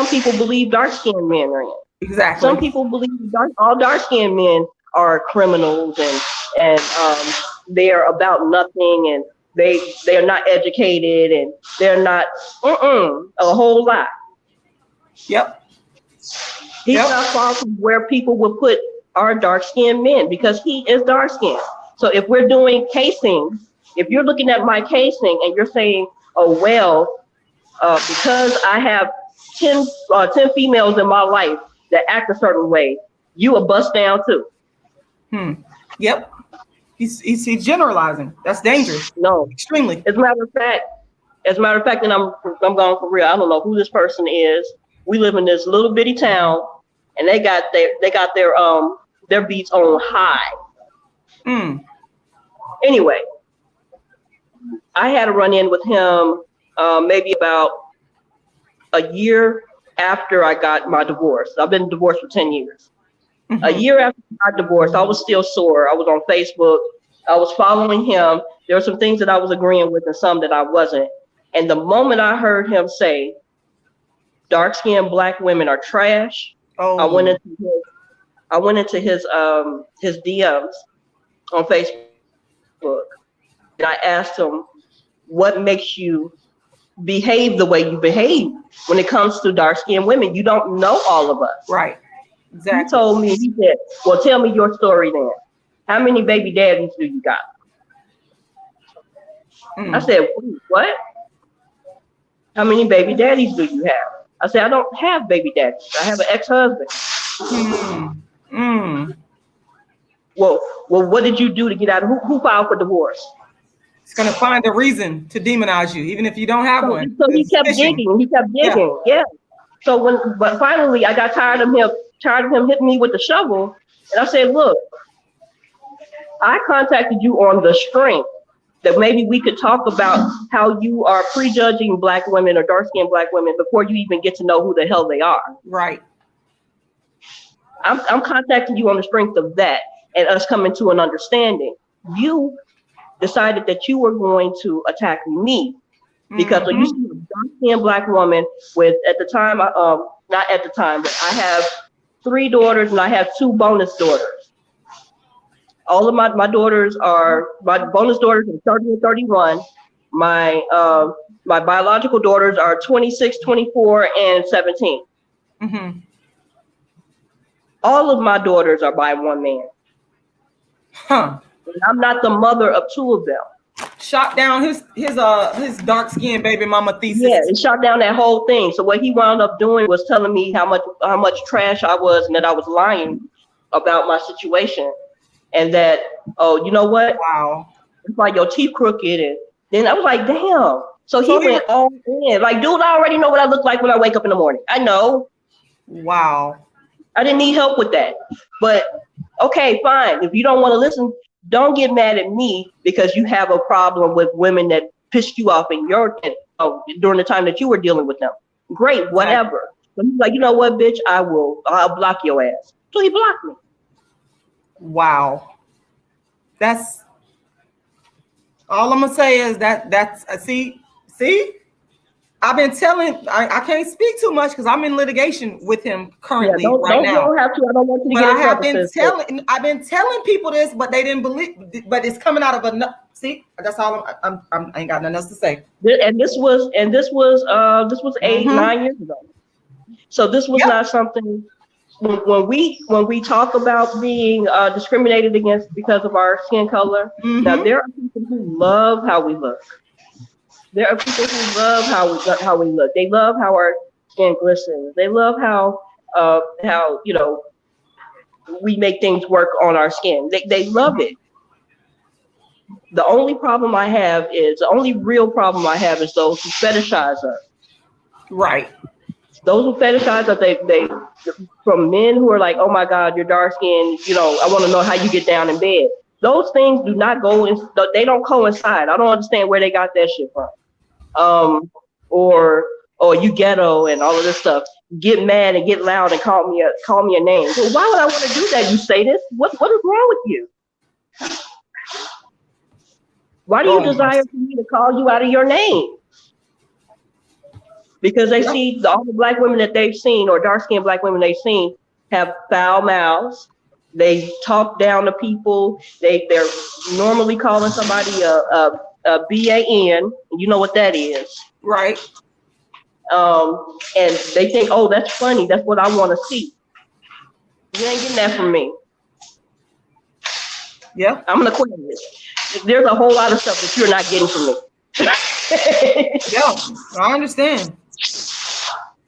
people believe dark-skinned men are in.
Exactly.
Some people believe all dark-skinned men are criminals and they're about nothing and they're not educated and they're not a whole lot.
Yep.
He's not far from where people would put our dark-skinned men because he is dark-skinned. So if we're doing casings, if you're looking at my casing and you're saying, oh, well, because I have 10 females in my life that act a certain way, you a bust down too.
Yep. He's generalizing. That's dangerous.
No,
extremely.
As a matter of fact, and I'm going for real. I don't know who this person is. We live in this little bitty town, and they got their beats on high. Anyway, I had a run in with him maybe about a year after I got my divorce. I've been divorced for 10 years. A year after I got divorced, I was still sore. I was on Facebook. I was following him. There were some things that I was agreeing with and some that I wasn't. And the moment I heard him say, dark-skinned Black women are trash, I went into his DMs on Facebook. And I asked him, what makes you behave the way you behave when it comes to dark-skinned women? You don't know all of us.
Right. Exactly.
He told me, he said, well, tell me your story then. How many baby daddies do you got? I said, what? How many baby daddies do you have? I said, I don't have baby daddies. I have an ex-husband. Well, what did you do to get out of who filed for divorce?
It's going to find a reason to demonize you, even if you don't have one.
So he kept digging. Yeah. But finally, I got tired of him hitting me with the shovel, and I said, look, I contacted you on the strength that maybe we could talk about how you are prejudging Black women or dark-skinned Black women before you even get to know who the hell they are.
Right.
I'm contacting you on the strength of that and us coming to an understanding. You decided that you were going to attack me because when you see a dark-skinned Black woman with, at the time, not at the time, but I have 3 daughters and I have 2 bonus daughters. All of my bonus daughters are 30 and 31. My biological daughters are 26, 24, and 17. All of my daughters are by one man. And I'm not the mother of 2 of them.
Shot down his dark-skinned baby mama thesis.
Yeah, it shot down that whole thing. So what he wound up doing was telling me how much trash I was and that I was lying about my situation. And that, oh, you know what?
Wow.
It's like your teeth crooked. And then I was like, damn. So he went all in. Like, dude, I already know what I look like when I wake up in the morning. I know.
Wow.
I didn't need help with that. But, okay, fine. If you don't want to listen, don't get mad at me because you have a problem with women that pissed you off in during the time that you were dealing with them. Great, whatever. But he's like, you know what, bitch? I'll block your ass. So he blocked me.
Wow. That's all I'm gonna say is that's see I've been telling I can't speak too much because I'm in litigation with him currently now.
You don't have to. I don't want you to get in trouble.
I've been telling people this, but they didn't believe. But it's coming out of a see. That's all. I ain't got nothing else to say.
And this was 8-9 years ago. So this was not something. When we talk about being discriminated against because of our skin color, now there are people who love how we look. There are people who love how we look. They love how our skin glistens. They love how we make things work on our skin. They love it. The only real problem I have is those who fetishize us.
Right.
Those who fetishize us, they from men who are like, oh my God, you're dark skinned, I want to know how you get down in bed. Those things do not they don't coincide. I don't understand where they got that shit from. Or you ghetto and all of this stuff. Get mad and get loud and call me a name. Well, why would I want to do that, you sadist? What is wrong with you? Why do you desire for me to call you out of your name? because they see all the black women that they've seen, or dark-skinned black women they've seen, have foul mouths. They talk down to people. They're normally calling somebody a BAN. You know what that is.
Right.
And they think, oh, that's funny. That's what I want to see. You ain't getting that from me.
Yeah.
I'm an Aquarius. There's a whole lot of stuff that you're not getting from me.
Yeah, I understand.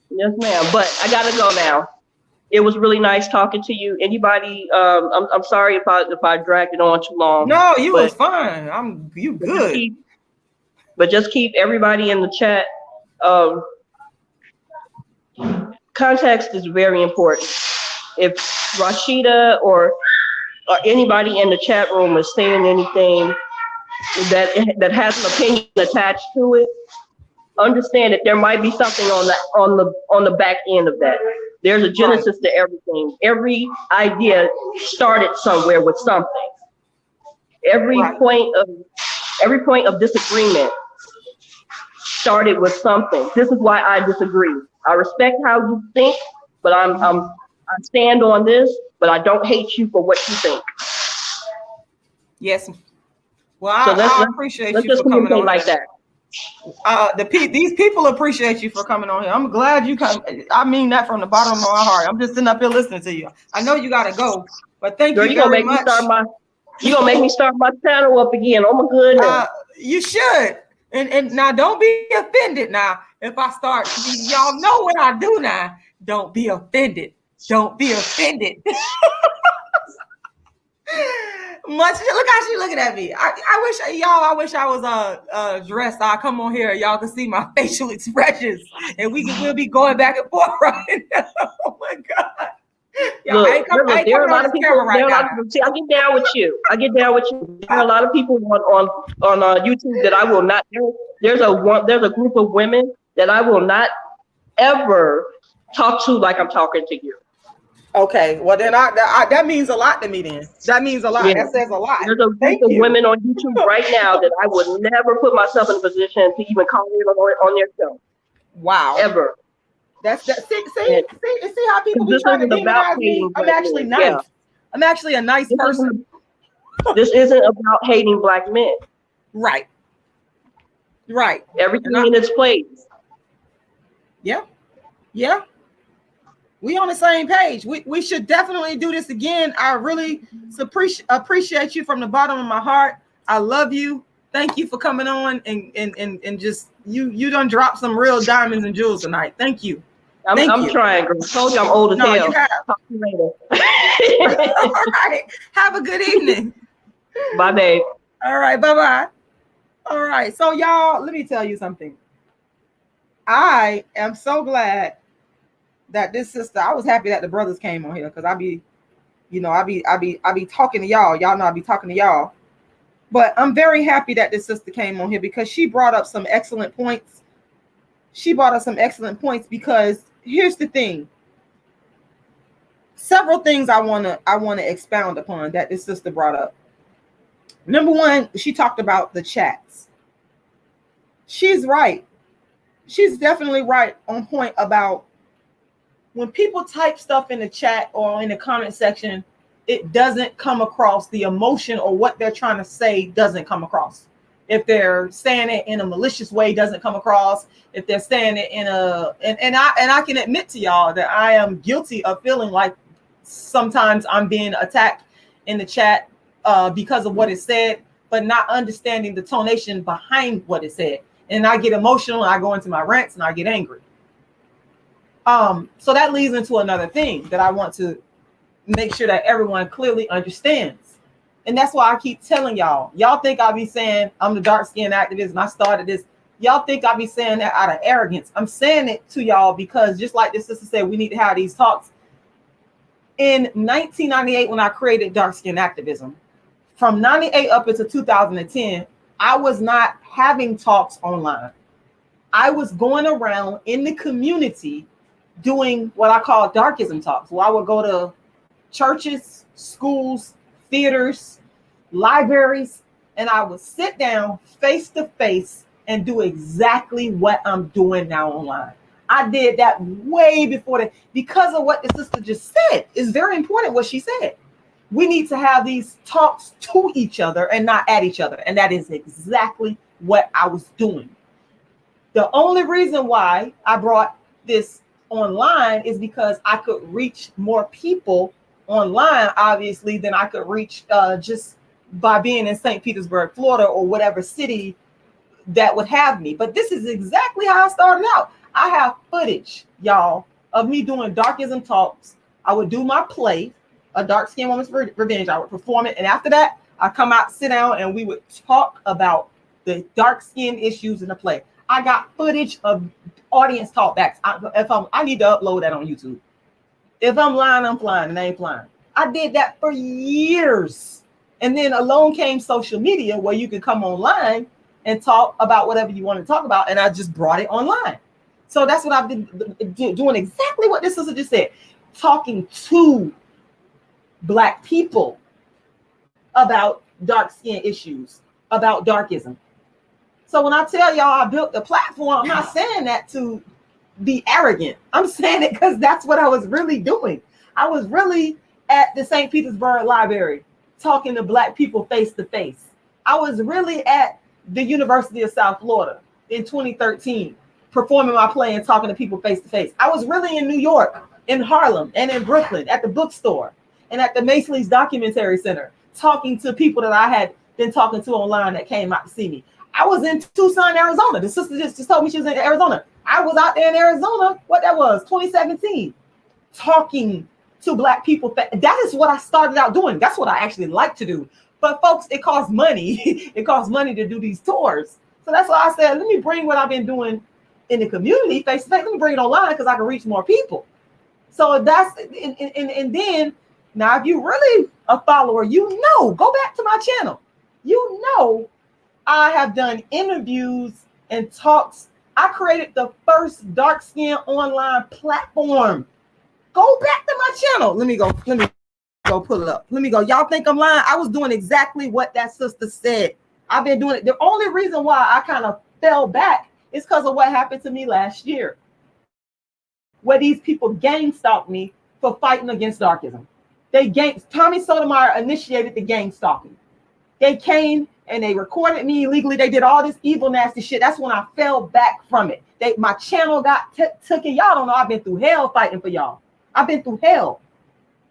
Yes, ma'am. But I gotta go now. It was really nice talking to you. Anybody? I'm sorry if I dragged it on too long.
No, you was fine. You good.
But just keep everybody in the chat. Context is very important. If Rashida or anybody in the chat room is saying anything that has an opinion attached to it, understand that there might be something on the back end of that. There's a genesis to everything. Every idea started somewhere with something. Every point of disagreement started with something. This is why I disagree. I respect how you think, but I stand on this, but I don't hate you for what you think.
Yes. Well, so I appreciate you for coming on
like that.
These people appreciate you for coming on here. I'm glad you come. I mean that from the bottom of my heart. I'm just sitting up here listening to you. I know you gotta go, but thank you very much.
You gonna make me start my channel up again? Oh my goodness.
You should. And now don't be offended now if I start. Y'all know what I do now. Don't be offended. Don't be offended. Look how she looking at me. I wish I was dressed. I'll come on here, y'all can see my facial expressions, and we'll be going back and forth right now. Oh my God.
Look, there are a lot of people. See, I get down with you. There are a lot of people on YouTube that I will not. There's a group of women that I will not ever talk to like I'm talking to you.
Okay, well then that means a lot to me. Then that means a lot. Yeah. That says a lot.
There's a group of women on YouTube right now that I would never put myself in a position to even call in on their show.
Wow.
Ever.
That's that. See how people be trying to demonize me. I'm actually nice. Yeah. I'm actually a nice person.
This isn't about hating black men.
Right.
Everything in its place.
Yeah. Yeah. We on the same page. We should definitely do this again. I really appreciate you from the bottom of my heart. I love you. Thank you for coming on and just you done dropped some real diamonds and jewels tonight. Thank you.
I'm trying, girl. I told you I'm old as hell.
You have.
Talk to you later.
All right. Have a good evening.
Bye, babe.
All right. Bye-bye. All right. So y'all, let me tell you something. I am so glad that this sister, I was happy that the brothers came on here because I be talking to y'all. Y'all know I be talking to y'all. But I'm very happy that this sister came on here because she brought up some excellent points. Because here's the thing. Several things I wanna expound upon that this sister brought up. Number one, she talked about the chats. She's right. She's definitely right on point about when people type stuff in the chat or in the comment section, it doesn't come across. The emotion or what they're trying to say doesn't come across. If they're saying it in a malicious way, doesn't come across. If they're saying it in and I can admit to y'all that I am guilty of feeling like sometimes I'm being attacked in the chat because of what is said, but not understanding the tonation behind what is said. And I get emotional and I go into my rants and I get angry. So that leads into another thing that I want to make sure that everyone clearly understands. And that's why I keep telling y'all think I be saying I'm the dark-skinned activist and I started this. Y'all think I be saying that out of arrogance. I'm saying it to y'all because just like this sister said, we need to have these talks. In 1998, when I created dark-skinned activism, from 98 up into 2010, I was not having talks online. I was going around in the community doing what I call darkism talks. Well, I would go to churches, schools, theaters, libraries, and I would sit down face to face and do exactly what I'm doing now online. I did that way before that because of what the sister just said. It's very important what she said. We need to have these talks to each other and not at each other. And that is exactly what I was doing. The only reason why I brought this online is because I could reach more people online, obviously, than I could reach just by being in St. Petersburg, Florida, or whatever city that would have me. But this is exactly how I started out. I have footage, y'all, of me doing darkism talks. I would do my play, A Dark Skinned Woman's Revenge. I would perform it. And after that, I come out, sit down, and we would talk about the dark skin issues in the play. I got footage of audience talkbacks. I need to upload that on YouTube. If I'm lying, I'm flying, and I ain't flying. I did that for years. And then along came social media where you could come online and talk about whatever you want to talk about. And I just brought it online. So that's what I've been doing, exactly what this sister just said. Talking to Black people about dark skin issues, about darkism. So when I tell y'all I built the platform, I'm not saying that to be arrogant. I'm saying it because that's what I was really doing. I was really at the St. Petersburg Library talking to Black people face to face. I was really at the University of South Florida in 2013, performing my play and talking to people face to face. I was really in New York, in Harlem, and in Brooklyn at the bookstore and at the Macy's Documentary Center, talking to people that I had been talking to online that came out to see me. I was in Tucson, Arizona. The sister just told me she was in Arizona. I was out there in Arizona, what that was, 2017, talking to Black people. That is what I started out doing. That's what I actually like to do. But folks, it costs money. It costs money to do these tours. So that's why I said, let me bring what I've been doing in the community face to face. Let me bring it online because I can reach more people. So that's, and then, now if you're really a follower, you know, go back to my channel. You know, I have done interviews and talks. I created the first dark skin online platform. Go back to my channel. Let me go pull it up. Let me go. Y'all think I'm lying? I was doing exactly what that sister said. I've been doing it. The only reason why I kind of fell back is because of what happened to me last year, where these people gang stalked me for fighting against darkism. Tommy Sotomayor initiated the gang stalking. They came and they recorded me illegally. They did all this evil, nasty shit. That's when I fell back from it. My channel got taken. Y'all don't know I've been through hell fighting for y'all. I've been through hell.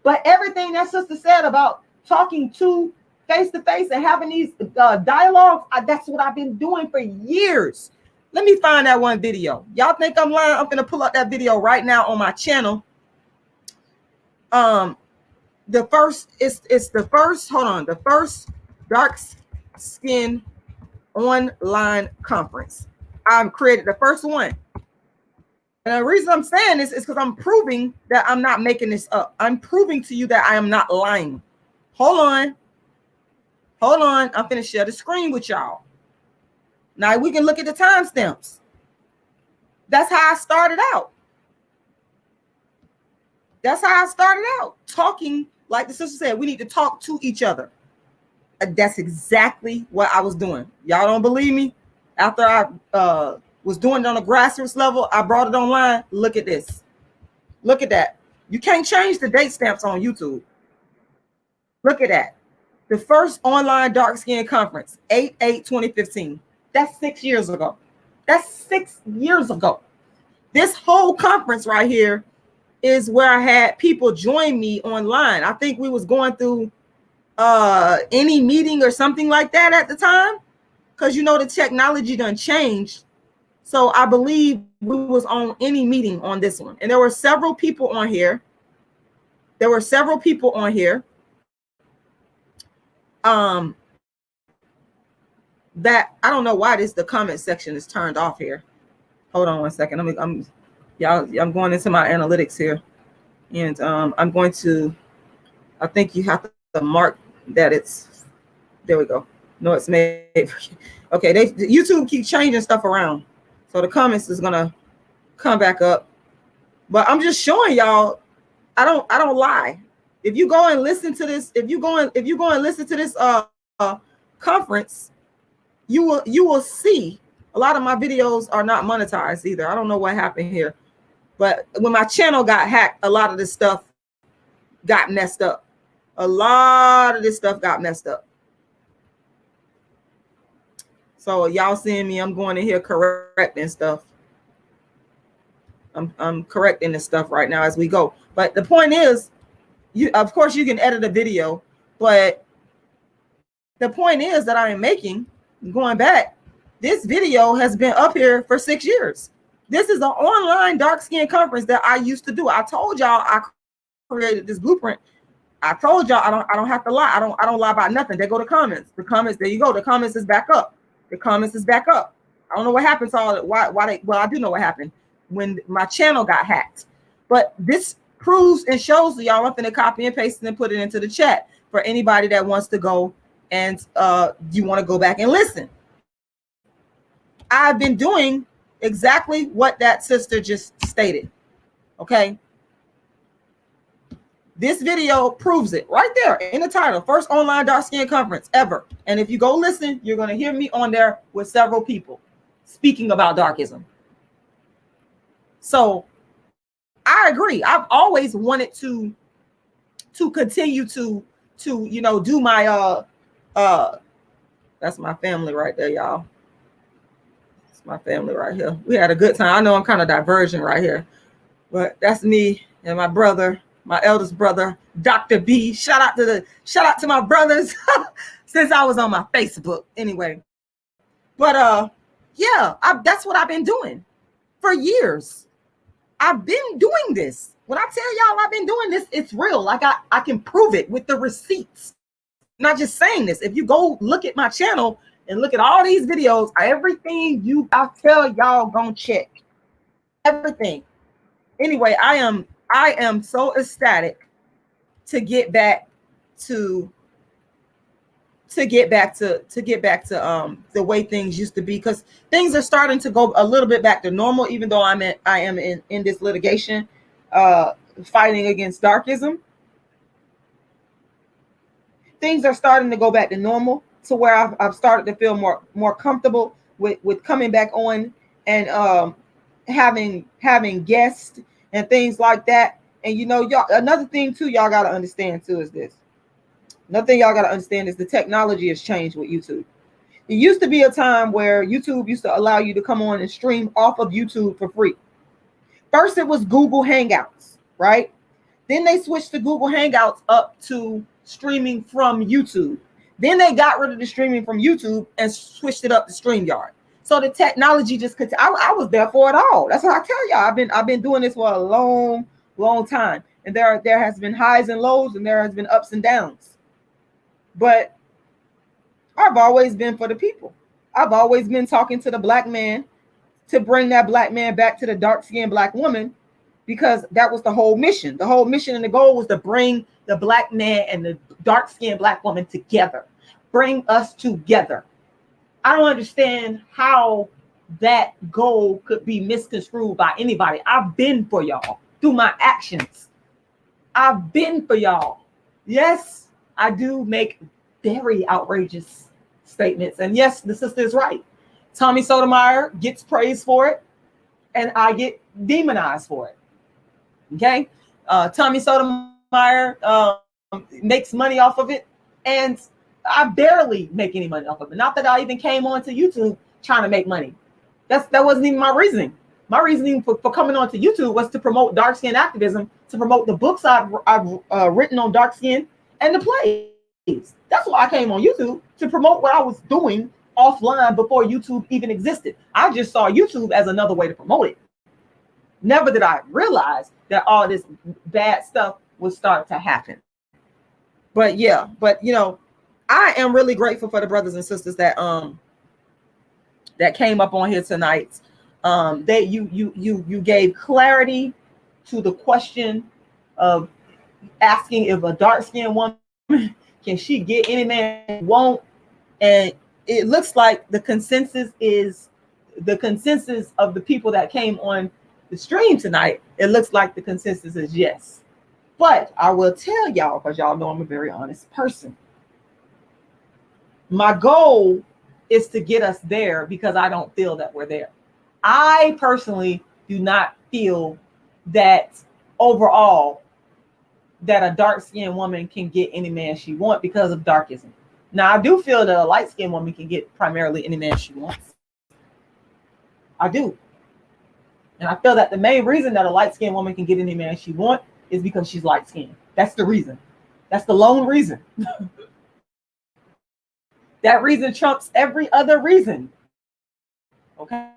But everything that sister said about talking to face to face and having these dialogues, that's what I've been doing for years. Let me find that one video. Y'all think I'm lying? I'm gonna pull up that video right now on my channel. The first dark skin online conference. I've created the first one. And the reason I'm saying this is because I'm proving that I'm not making this up. I'm proving to you that I am not lying. Hold on. I'm finna share the screen with y'all. Now we can look at the timestamps. That's how I started out. Talking, like the sister said, we need to talk to each other. That's exactly what I was doing. Y'all don't believe me? After I was doing it on a grassroots level, I brought it online. Look at this. Look at that. You can't change the date stamps on YouTube. Look at that. The first online dark skin conference, 8/8/2015. That's 6 years ago. This whole conference right here is where I had people join me online. I think we was going through any meeting or something like that at the time, because you know the technology done changed. So I believe we was on any meeting on this one, and there were several people on here. That I don't know why the comment section is turned off here. Hold on one second. I'm going into my analytics here, and I'm going to. I think you have to mark that it's. There we go. No, it's made. Okay, YouTube keep changing stuff around, so the comments is gonna come back up. But I'm just showing y'all. I don't lie. If you go and listen to this, conference, you will see a lot of my videos are not monetized either. I don't know what happened here. But when my channel got hacked, a lot of this stuff got messed up. A lot of this stuff got messed up. So y'all seeing me, I'm going in here correcting stuff. I'm correcting this stuff right now as we go. But the point is, of course you can edit a video, but the point is that I am making, going back, this video has been up here for 6 years. This is an online dark skin conference that I used to do. I told y'all I created this blueprint. I told y'all I don't have to lie. I don't lie about nothing. There go the comments. The comments, there you go. The comments is back up. The comments is back up. I don't know what happened to all that. Well, I do know what happened when my channel got hacked. But this proves and shows to y'all. I'm going to copy and paste and put it into the chat for anybody that wants to go and you want to go back and listen. I've been doing exactly what that sister just stated. Okay. This video proves it right there in the title. First online dark skin conference ever. And if you go listen, you're going to hear me on there with several people speaking about darkism. So I agree. I've always wanted to continue to you know, do my that's my family right there, y'all. It's my family right here. We had a good time. I know I'm kind of diverging right here, but that's me and my brother, my eldest brother, Dr. B. Shout out to my brothers since I was on my Facebook anyway. But yeah, that's what I've been doing for years. I've been doing this. When I tell y'all I've been doing this, it's real. Like I can prove it with the receipts. I'm not just saying this. If you go look at my channel and look at all these videos, everything I tell y'all gonna check. Everything. Anyway, I am so ecstatic to get back to the way things used to be, because things are starting to go a little bit back to normal, even though I am in this litigation fighting against darkism. Things are starting to go back to normal, to where I've started to feel more comfortable with coming back on and having guests and things like that. And you know, y'all, another thing too, y'all got to understand too is this. Another thing y'all got to understand is the technology has changed with YouTube. It used to be a time where YouTube used to allow you to come on and stream off of YouTube for free. First, it was Google Hangouts, right? Then they switched to Google Hangouts up to streaming from YouTube. Then they got rid of the streaming from YouTube and switched it up to StreamYard. So the technology just could. I was there for it all. That's what I tell y'all. I've been doing this for a long time, and there has been highs and lows, and there has been ups and downs. But I've always been for the people. I've always been talking to the black man to bring that black man back to the dark-skinned black woman, because that was the whole mission. The whole mission and the goal was to bring the black man and the dark-skinned black woman together. Bring us together. I don't understand how that goal could be misconstrued by anybody. I've been for y'all through my actions. I've been for y'all. Yes, I do make very outrageous statements. And yes, the sister is right. Tommy Sotomayor gets praised for it, and I get demonized for it. Okay? Tommy Sotomayor makes money off of it, and I barely make any money off of it. Not that I even came onto YouTube trying to make money. That wasn't even my reasoning. My reasoning for coming onto YouTube was to promote dark skin activism, to promote the books I've written on dark skin and the plays. That's why I came on YouTube, to promote what I was doing offline before YouTube even existed. I just saw YouTube as another way to promote it. Never did I realize that all this bad stuff would start to happen. But yeah, you know, I am really grateful for the brothers and sisters that came up on here tonight. You gave clarity to the question of asking if a dark-skinned woman can she get any man won't, and it looks like the consensus of the people that came on the stream tonight. It looks like the consensus is yes. But I will tell y'all, because y'all know I'm a very honest person, my goal is to get us there, because I don't feel that we're there. I personally do not feel
that overall that a dark-skinned woman can get any man she wants because of darkism. Now, I do feel that a light-skinned woman can get primarily any man she wants. I do. And I feel that the main reason that a light-skinned woman can get any man she wants is because she's light-skinned. That's the reason. That's the lone reason. That reason trumps every other reason. Okay?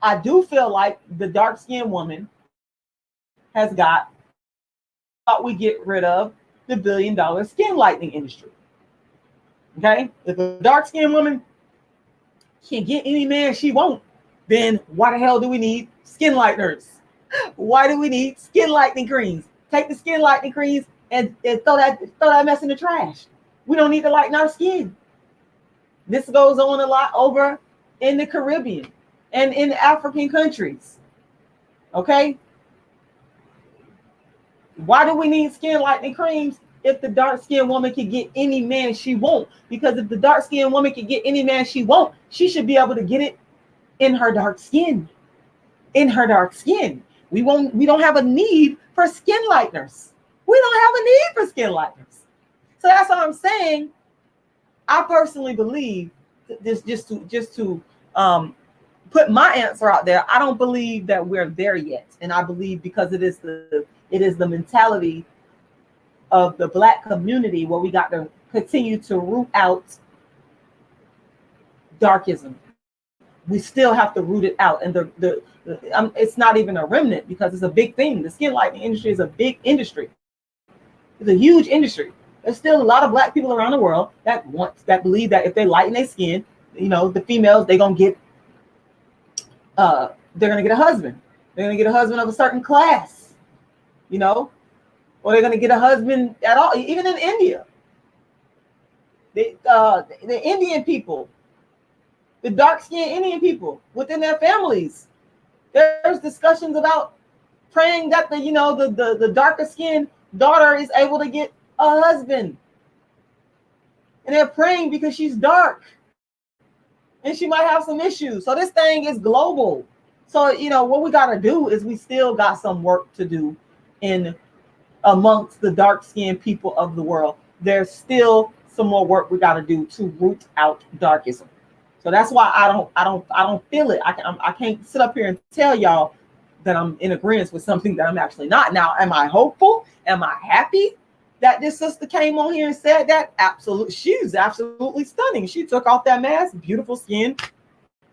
I do feel like the dark-skinned woman has got, thought we get rid of the $1 billion skin lightening industry. Okay? If a dark-skinned woman can get any man she wants, then why the hell do we need skin lighteners? Why do we need skin lightening creams? Take the skin lightening creams and throw that mess in the trash. We don't need to lighten our skin. This goes on a lot over in the Caribbean and in African countries. Okay? Why do we need skin lightening creams if the dark-skinned woman can get any man she wants? Because if the dark-skinned woman can get any man she wants, she should be able to get it in her dark skin. In her dark skin. We don't have a need for skin lighteners. We don't have a need for skin lighteners. So that's what I'm saying. I personally believe this, just to put my answer out there. I don't believe that we're there yet, and I believe because it is the mentality of the Black community where we got to continue to root out darkism. We still have to root it out, and it's not even a remnant because it's a big thing. The skin lightening industry is a big industry. It's a huge industry. There's still a lot of Black people around the world that believe that if they lighten their skin, the females, they're gonna get a husband. They're gonna get a husband of a certain class, or they're gonna get a husband at all. Even in India, the Indian people, the dark-skinned Indian people within their families, there's discussions about praying that the darker-skinned daughter is able to get a husband, and they're praying because she's dark and she might have some issues. So this thing is global. So what we got to do is we still got some work to do in amongst the dark-skinned people of the world. There's still some more work we got to do to root out darkism. So that's why I don't feel it. I can't sit up here and tell y'all that I'm in agreement with something that I'm actually not. Now, am I hopeful? Am I happy that this sister came on here and said that? Absolutely. She was absolutely stunning. She took off that mask, beautiful skin.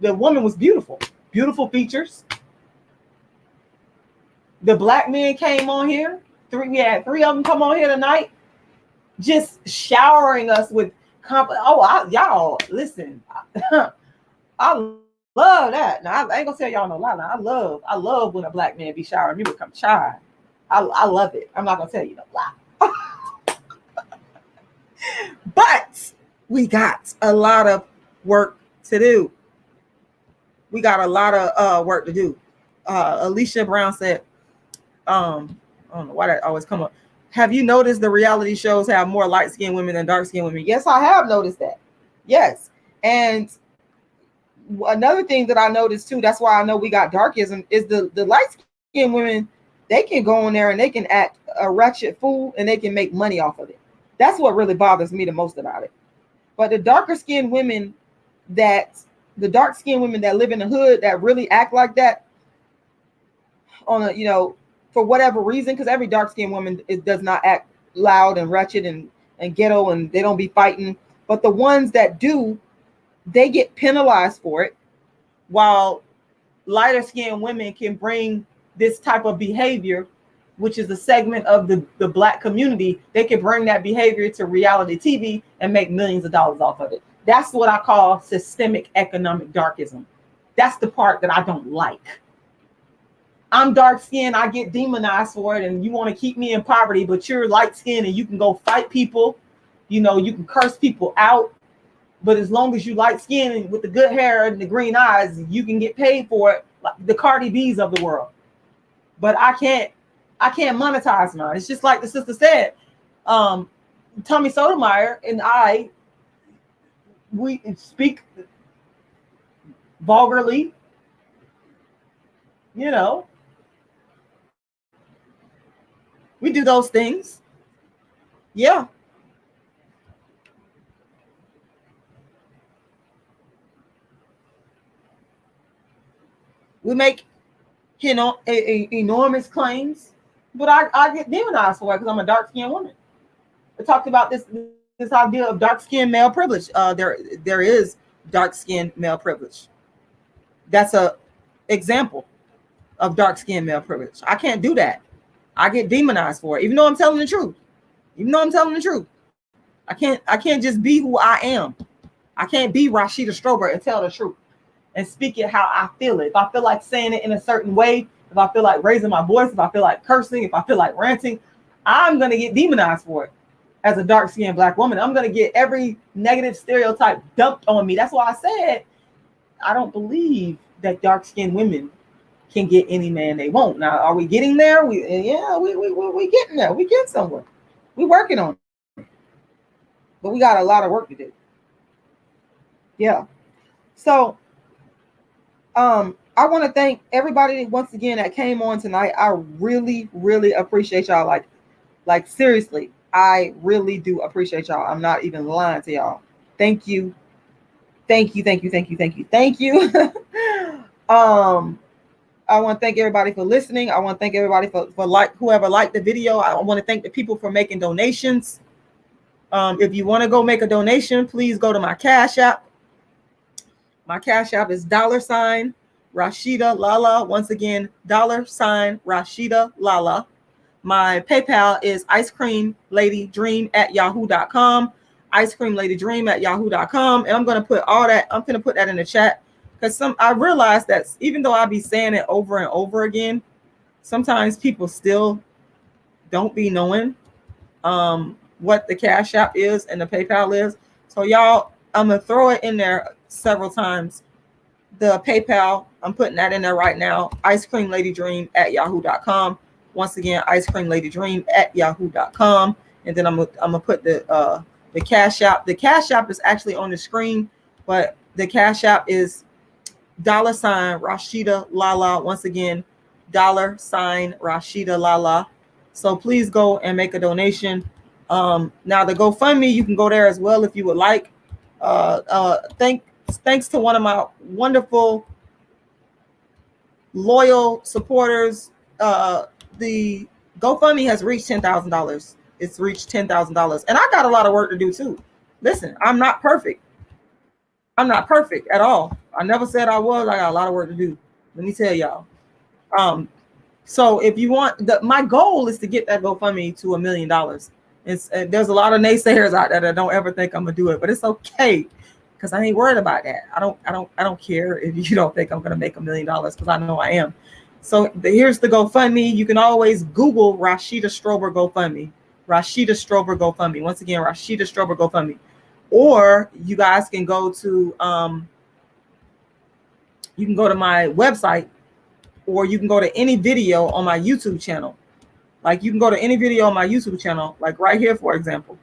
The woman was beautiful, beautiful features. The Black men came on here. We had three of them come on here tonight, just showering us with y'all listen. I love that. Now I ain't gonna tell y'all no lie. Now, I love when a Black man be showering me with come chai. I love it. I'm not gonna tell you no lie. But we got a lot of work to do. We got a lot of work to do. Alicia Brown said, I don't know why that always come up. Have you noticed the reality shows have more light-skinned women than dark-skinned women? Yes, I have noticed that. Yes. And another thing that I noticed too, that's why I know we got darkism, is the light-skinned women, they can go on there and they can act a wretched fool and they can make money off of it. That's what really bothers me the most about it. But the darker-skinned women the dark-skinned women that live in the hood that really act like that on a, for whatever reason, because every dark-skinned woman does not act loud and wretched and ghetto, and they don't be fighting. But the ones that do, they get penalized for it, while lighter-skinned women can bring this type of behavior, which is a segment of the Black community. They can bring that behavior to reality TV and make millions of dollars off of it. That's what I call systemic economic darkism. That's the part that I don't like. I'm dark skinned, I get demonized for it, and you want to keep me in poverty, but you're light skinned and you can go fight people, you can curse people out. But as long as you light skinned and with the good hair and the green eyes, you can get paid for it, like the Cardi B's of the world. But I can't monetize mine. It's just like the sister said, Tommy Sotomayor and I, we speak vulgarly, you know, we do those things. Yeah. We make, enormous claims, but I get demonized for it because I'm a dark skinned woman. I talked about this idea of dark skinned male privilege. There is dark skinned male privilege. That's a example of dark skinned male privilege. I can't do that. I get demonized for it, even though I'm telling the truth. Even though I'm telling the truth, I can't just be who I am. I can't be Rashida Strober and tell the truth and speak it how I feel it. If I feel like saying it in a certain way, if I feel like raising my voice, if I feel like cursing, if I feel like ranting, I'm gonna get demonized for it. As a dark skinned black woman, I'm gonna get every negative stereotype dumped on me. That's why I said I don't believe that dark skinned women can get any man they want. Now, are we getting there? We getting there. We get somewhere. We working on it, but we got a lot of work to do. Yeah. So, I want to thank everybody once again that came on tonight. I really, really appreciate y'all. Like seriously, I really do appreciate y'all. I'm not even lying to y'all. Thank you. Thank you. Thank you. Thank you. Thank you. Thank you. I want to thank everybody for listening. I want to thank everybody for whoever liked the video. I want to thank the people for making donations. If you want to go make a donation, please go to my Cash App. My Cash App is $ Rashida Lala. Once again, $ Rashida Lala. My PayPal is icecreamladydream@yahoo.com. Icecreamladydream@yahoo.com. And I'm going to put all that, I'm going to put that in the chat. Because I realized that even though I be saying it over and over again, sometimes people still don't be knowing what the Cash App is and the PayPal is. So y'all, I'm going to throw it in there several times. The PayPal, I'm putting that in there right now. Icecreamladydream@yahoo.com. Once again, icecreamladydream@yahoo.com. And then I'm gonna put the Cash App. The Cash App is actually on the screen, but the Cash App is $ Rashida Lala. Once again, $ Rashida Lala. So please go and make a donation. Now the GoFundMe, you can go there as well if you would like. Thanks to one of my wonderful loyal supporters. The GoFundMe has reached $10,000. It's reached $10,000, and I got a lot of work to do too. Listen, I'm not perfect. I'm not perfect at all. I never said I was. I got a lot of work to do. Let me tell y'all. So if you want, my goal is to get that GoFundMe to $1 million. There's a lot of naysayers out there that don't ever think I'm gonna do it, but it's okay because I ain't worried about that. I don't care if you don't think I'm gonna make $1 million because I know I am. So here's the GoFundMe. You can always Google Rashida Strober GoFundMe. Rashida Strober GoFundMe. Once again, Rashida Strober GoFundMe. Or you guys can go to my website, or you can go to any video on my YouTube channel. Like you can go to any video on my YouTube channel, like right here, for example.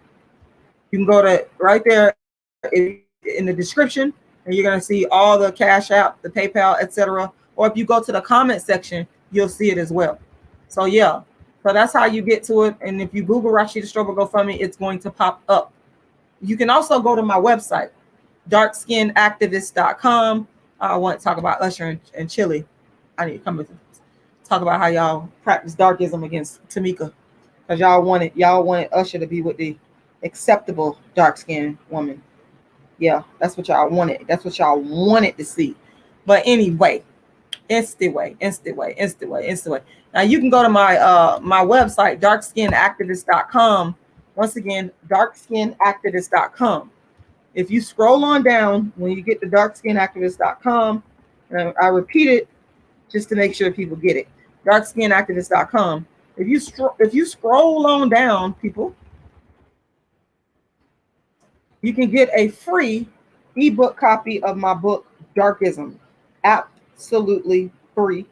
You can go to right there in the description, and you're gonna see all the Cash App, the PayPal, etc. Or if you go to the comment section, you'll see it as well. So yeah, so that's how you get to it. And if you Google Rashida Strober GoFundMe, it's going to pop up. You can also go to my website, darkskinactivist.com. I want to talk about Usher and Chili. I need to come and talk about how y'all practice darkism against Tamika, because y'all wanted Usher to be with the acceptable dark-skinned woman. Yeah, that's what y'all wanted. That's what y'all wanted to see. But anyway, it's the way. Now you can go to my website, darkskinactivist.com. Once again, darkskinactivist.com. If you scroll on down, when you get to darkskinactivist.com, I repeat it just to make sure people get it. Darkskinactivist.com. If you scroll on down, people, you can get a free ebook copy of my book, Darkism. Absolutely free.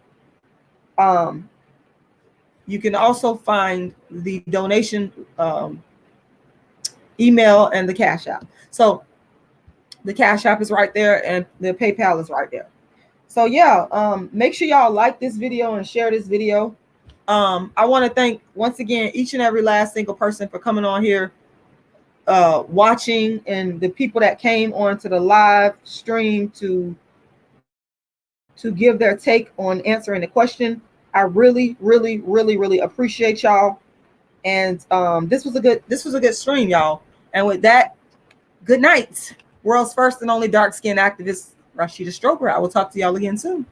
You can also find the donation
email, and the Cash App. So the Cash App is right there, and the PayPal is right there. So yeah, make sure y'all like this video and share this video. I want to thank once again each and every last single person for coming on here, watching, and the people that came onto the live stream to give their take on answering the question. I really, really, really, really appreciate y'all. And this was a good stream, y'all. And with that, good night. World's first and only dark skinned activist, Rashida Strober. I will talk to y'all again soon.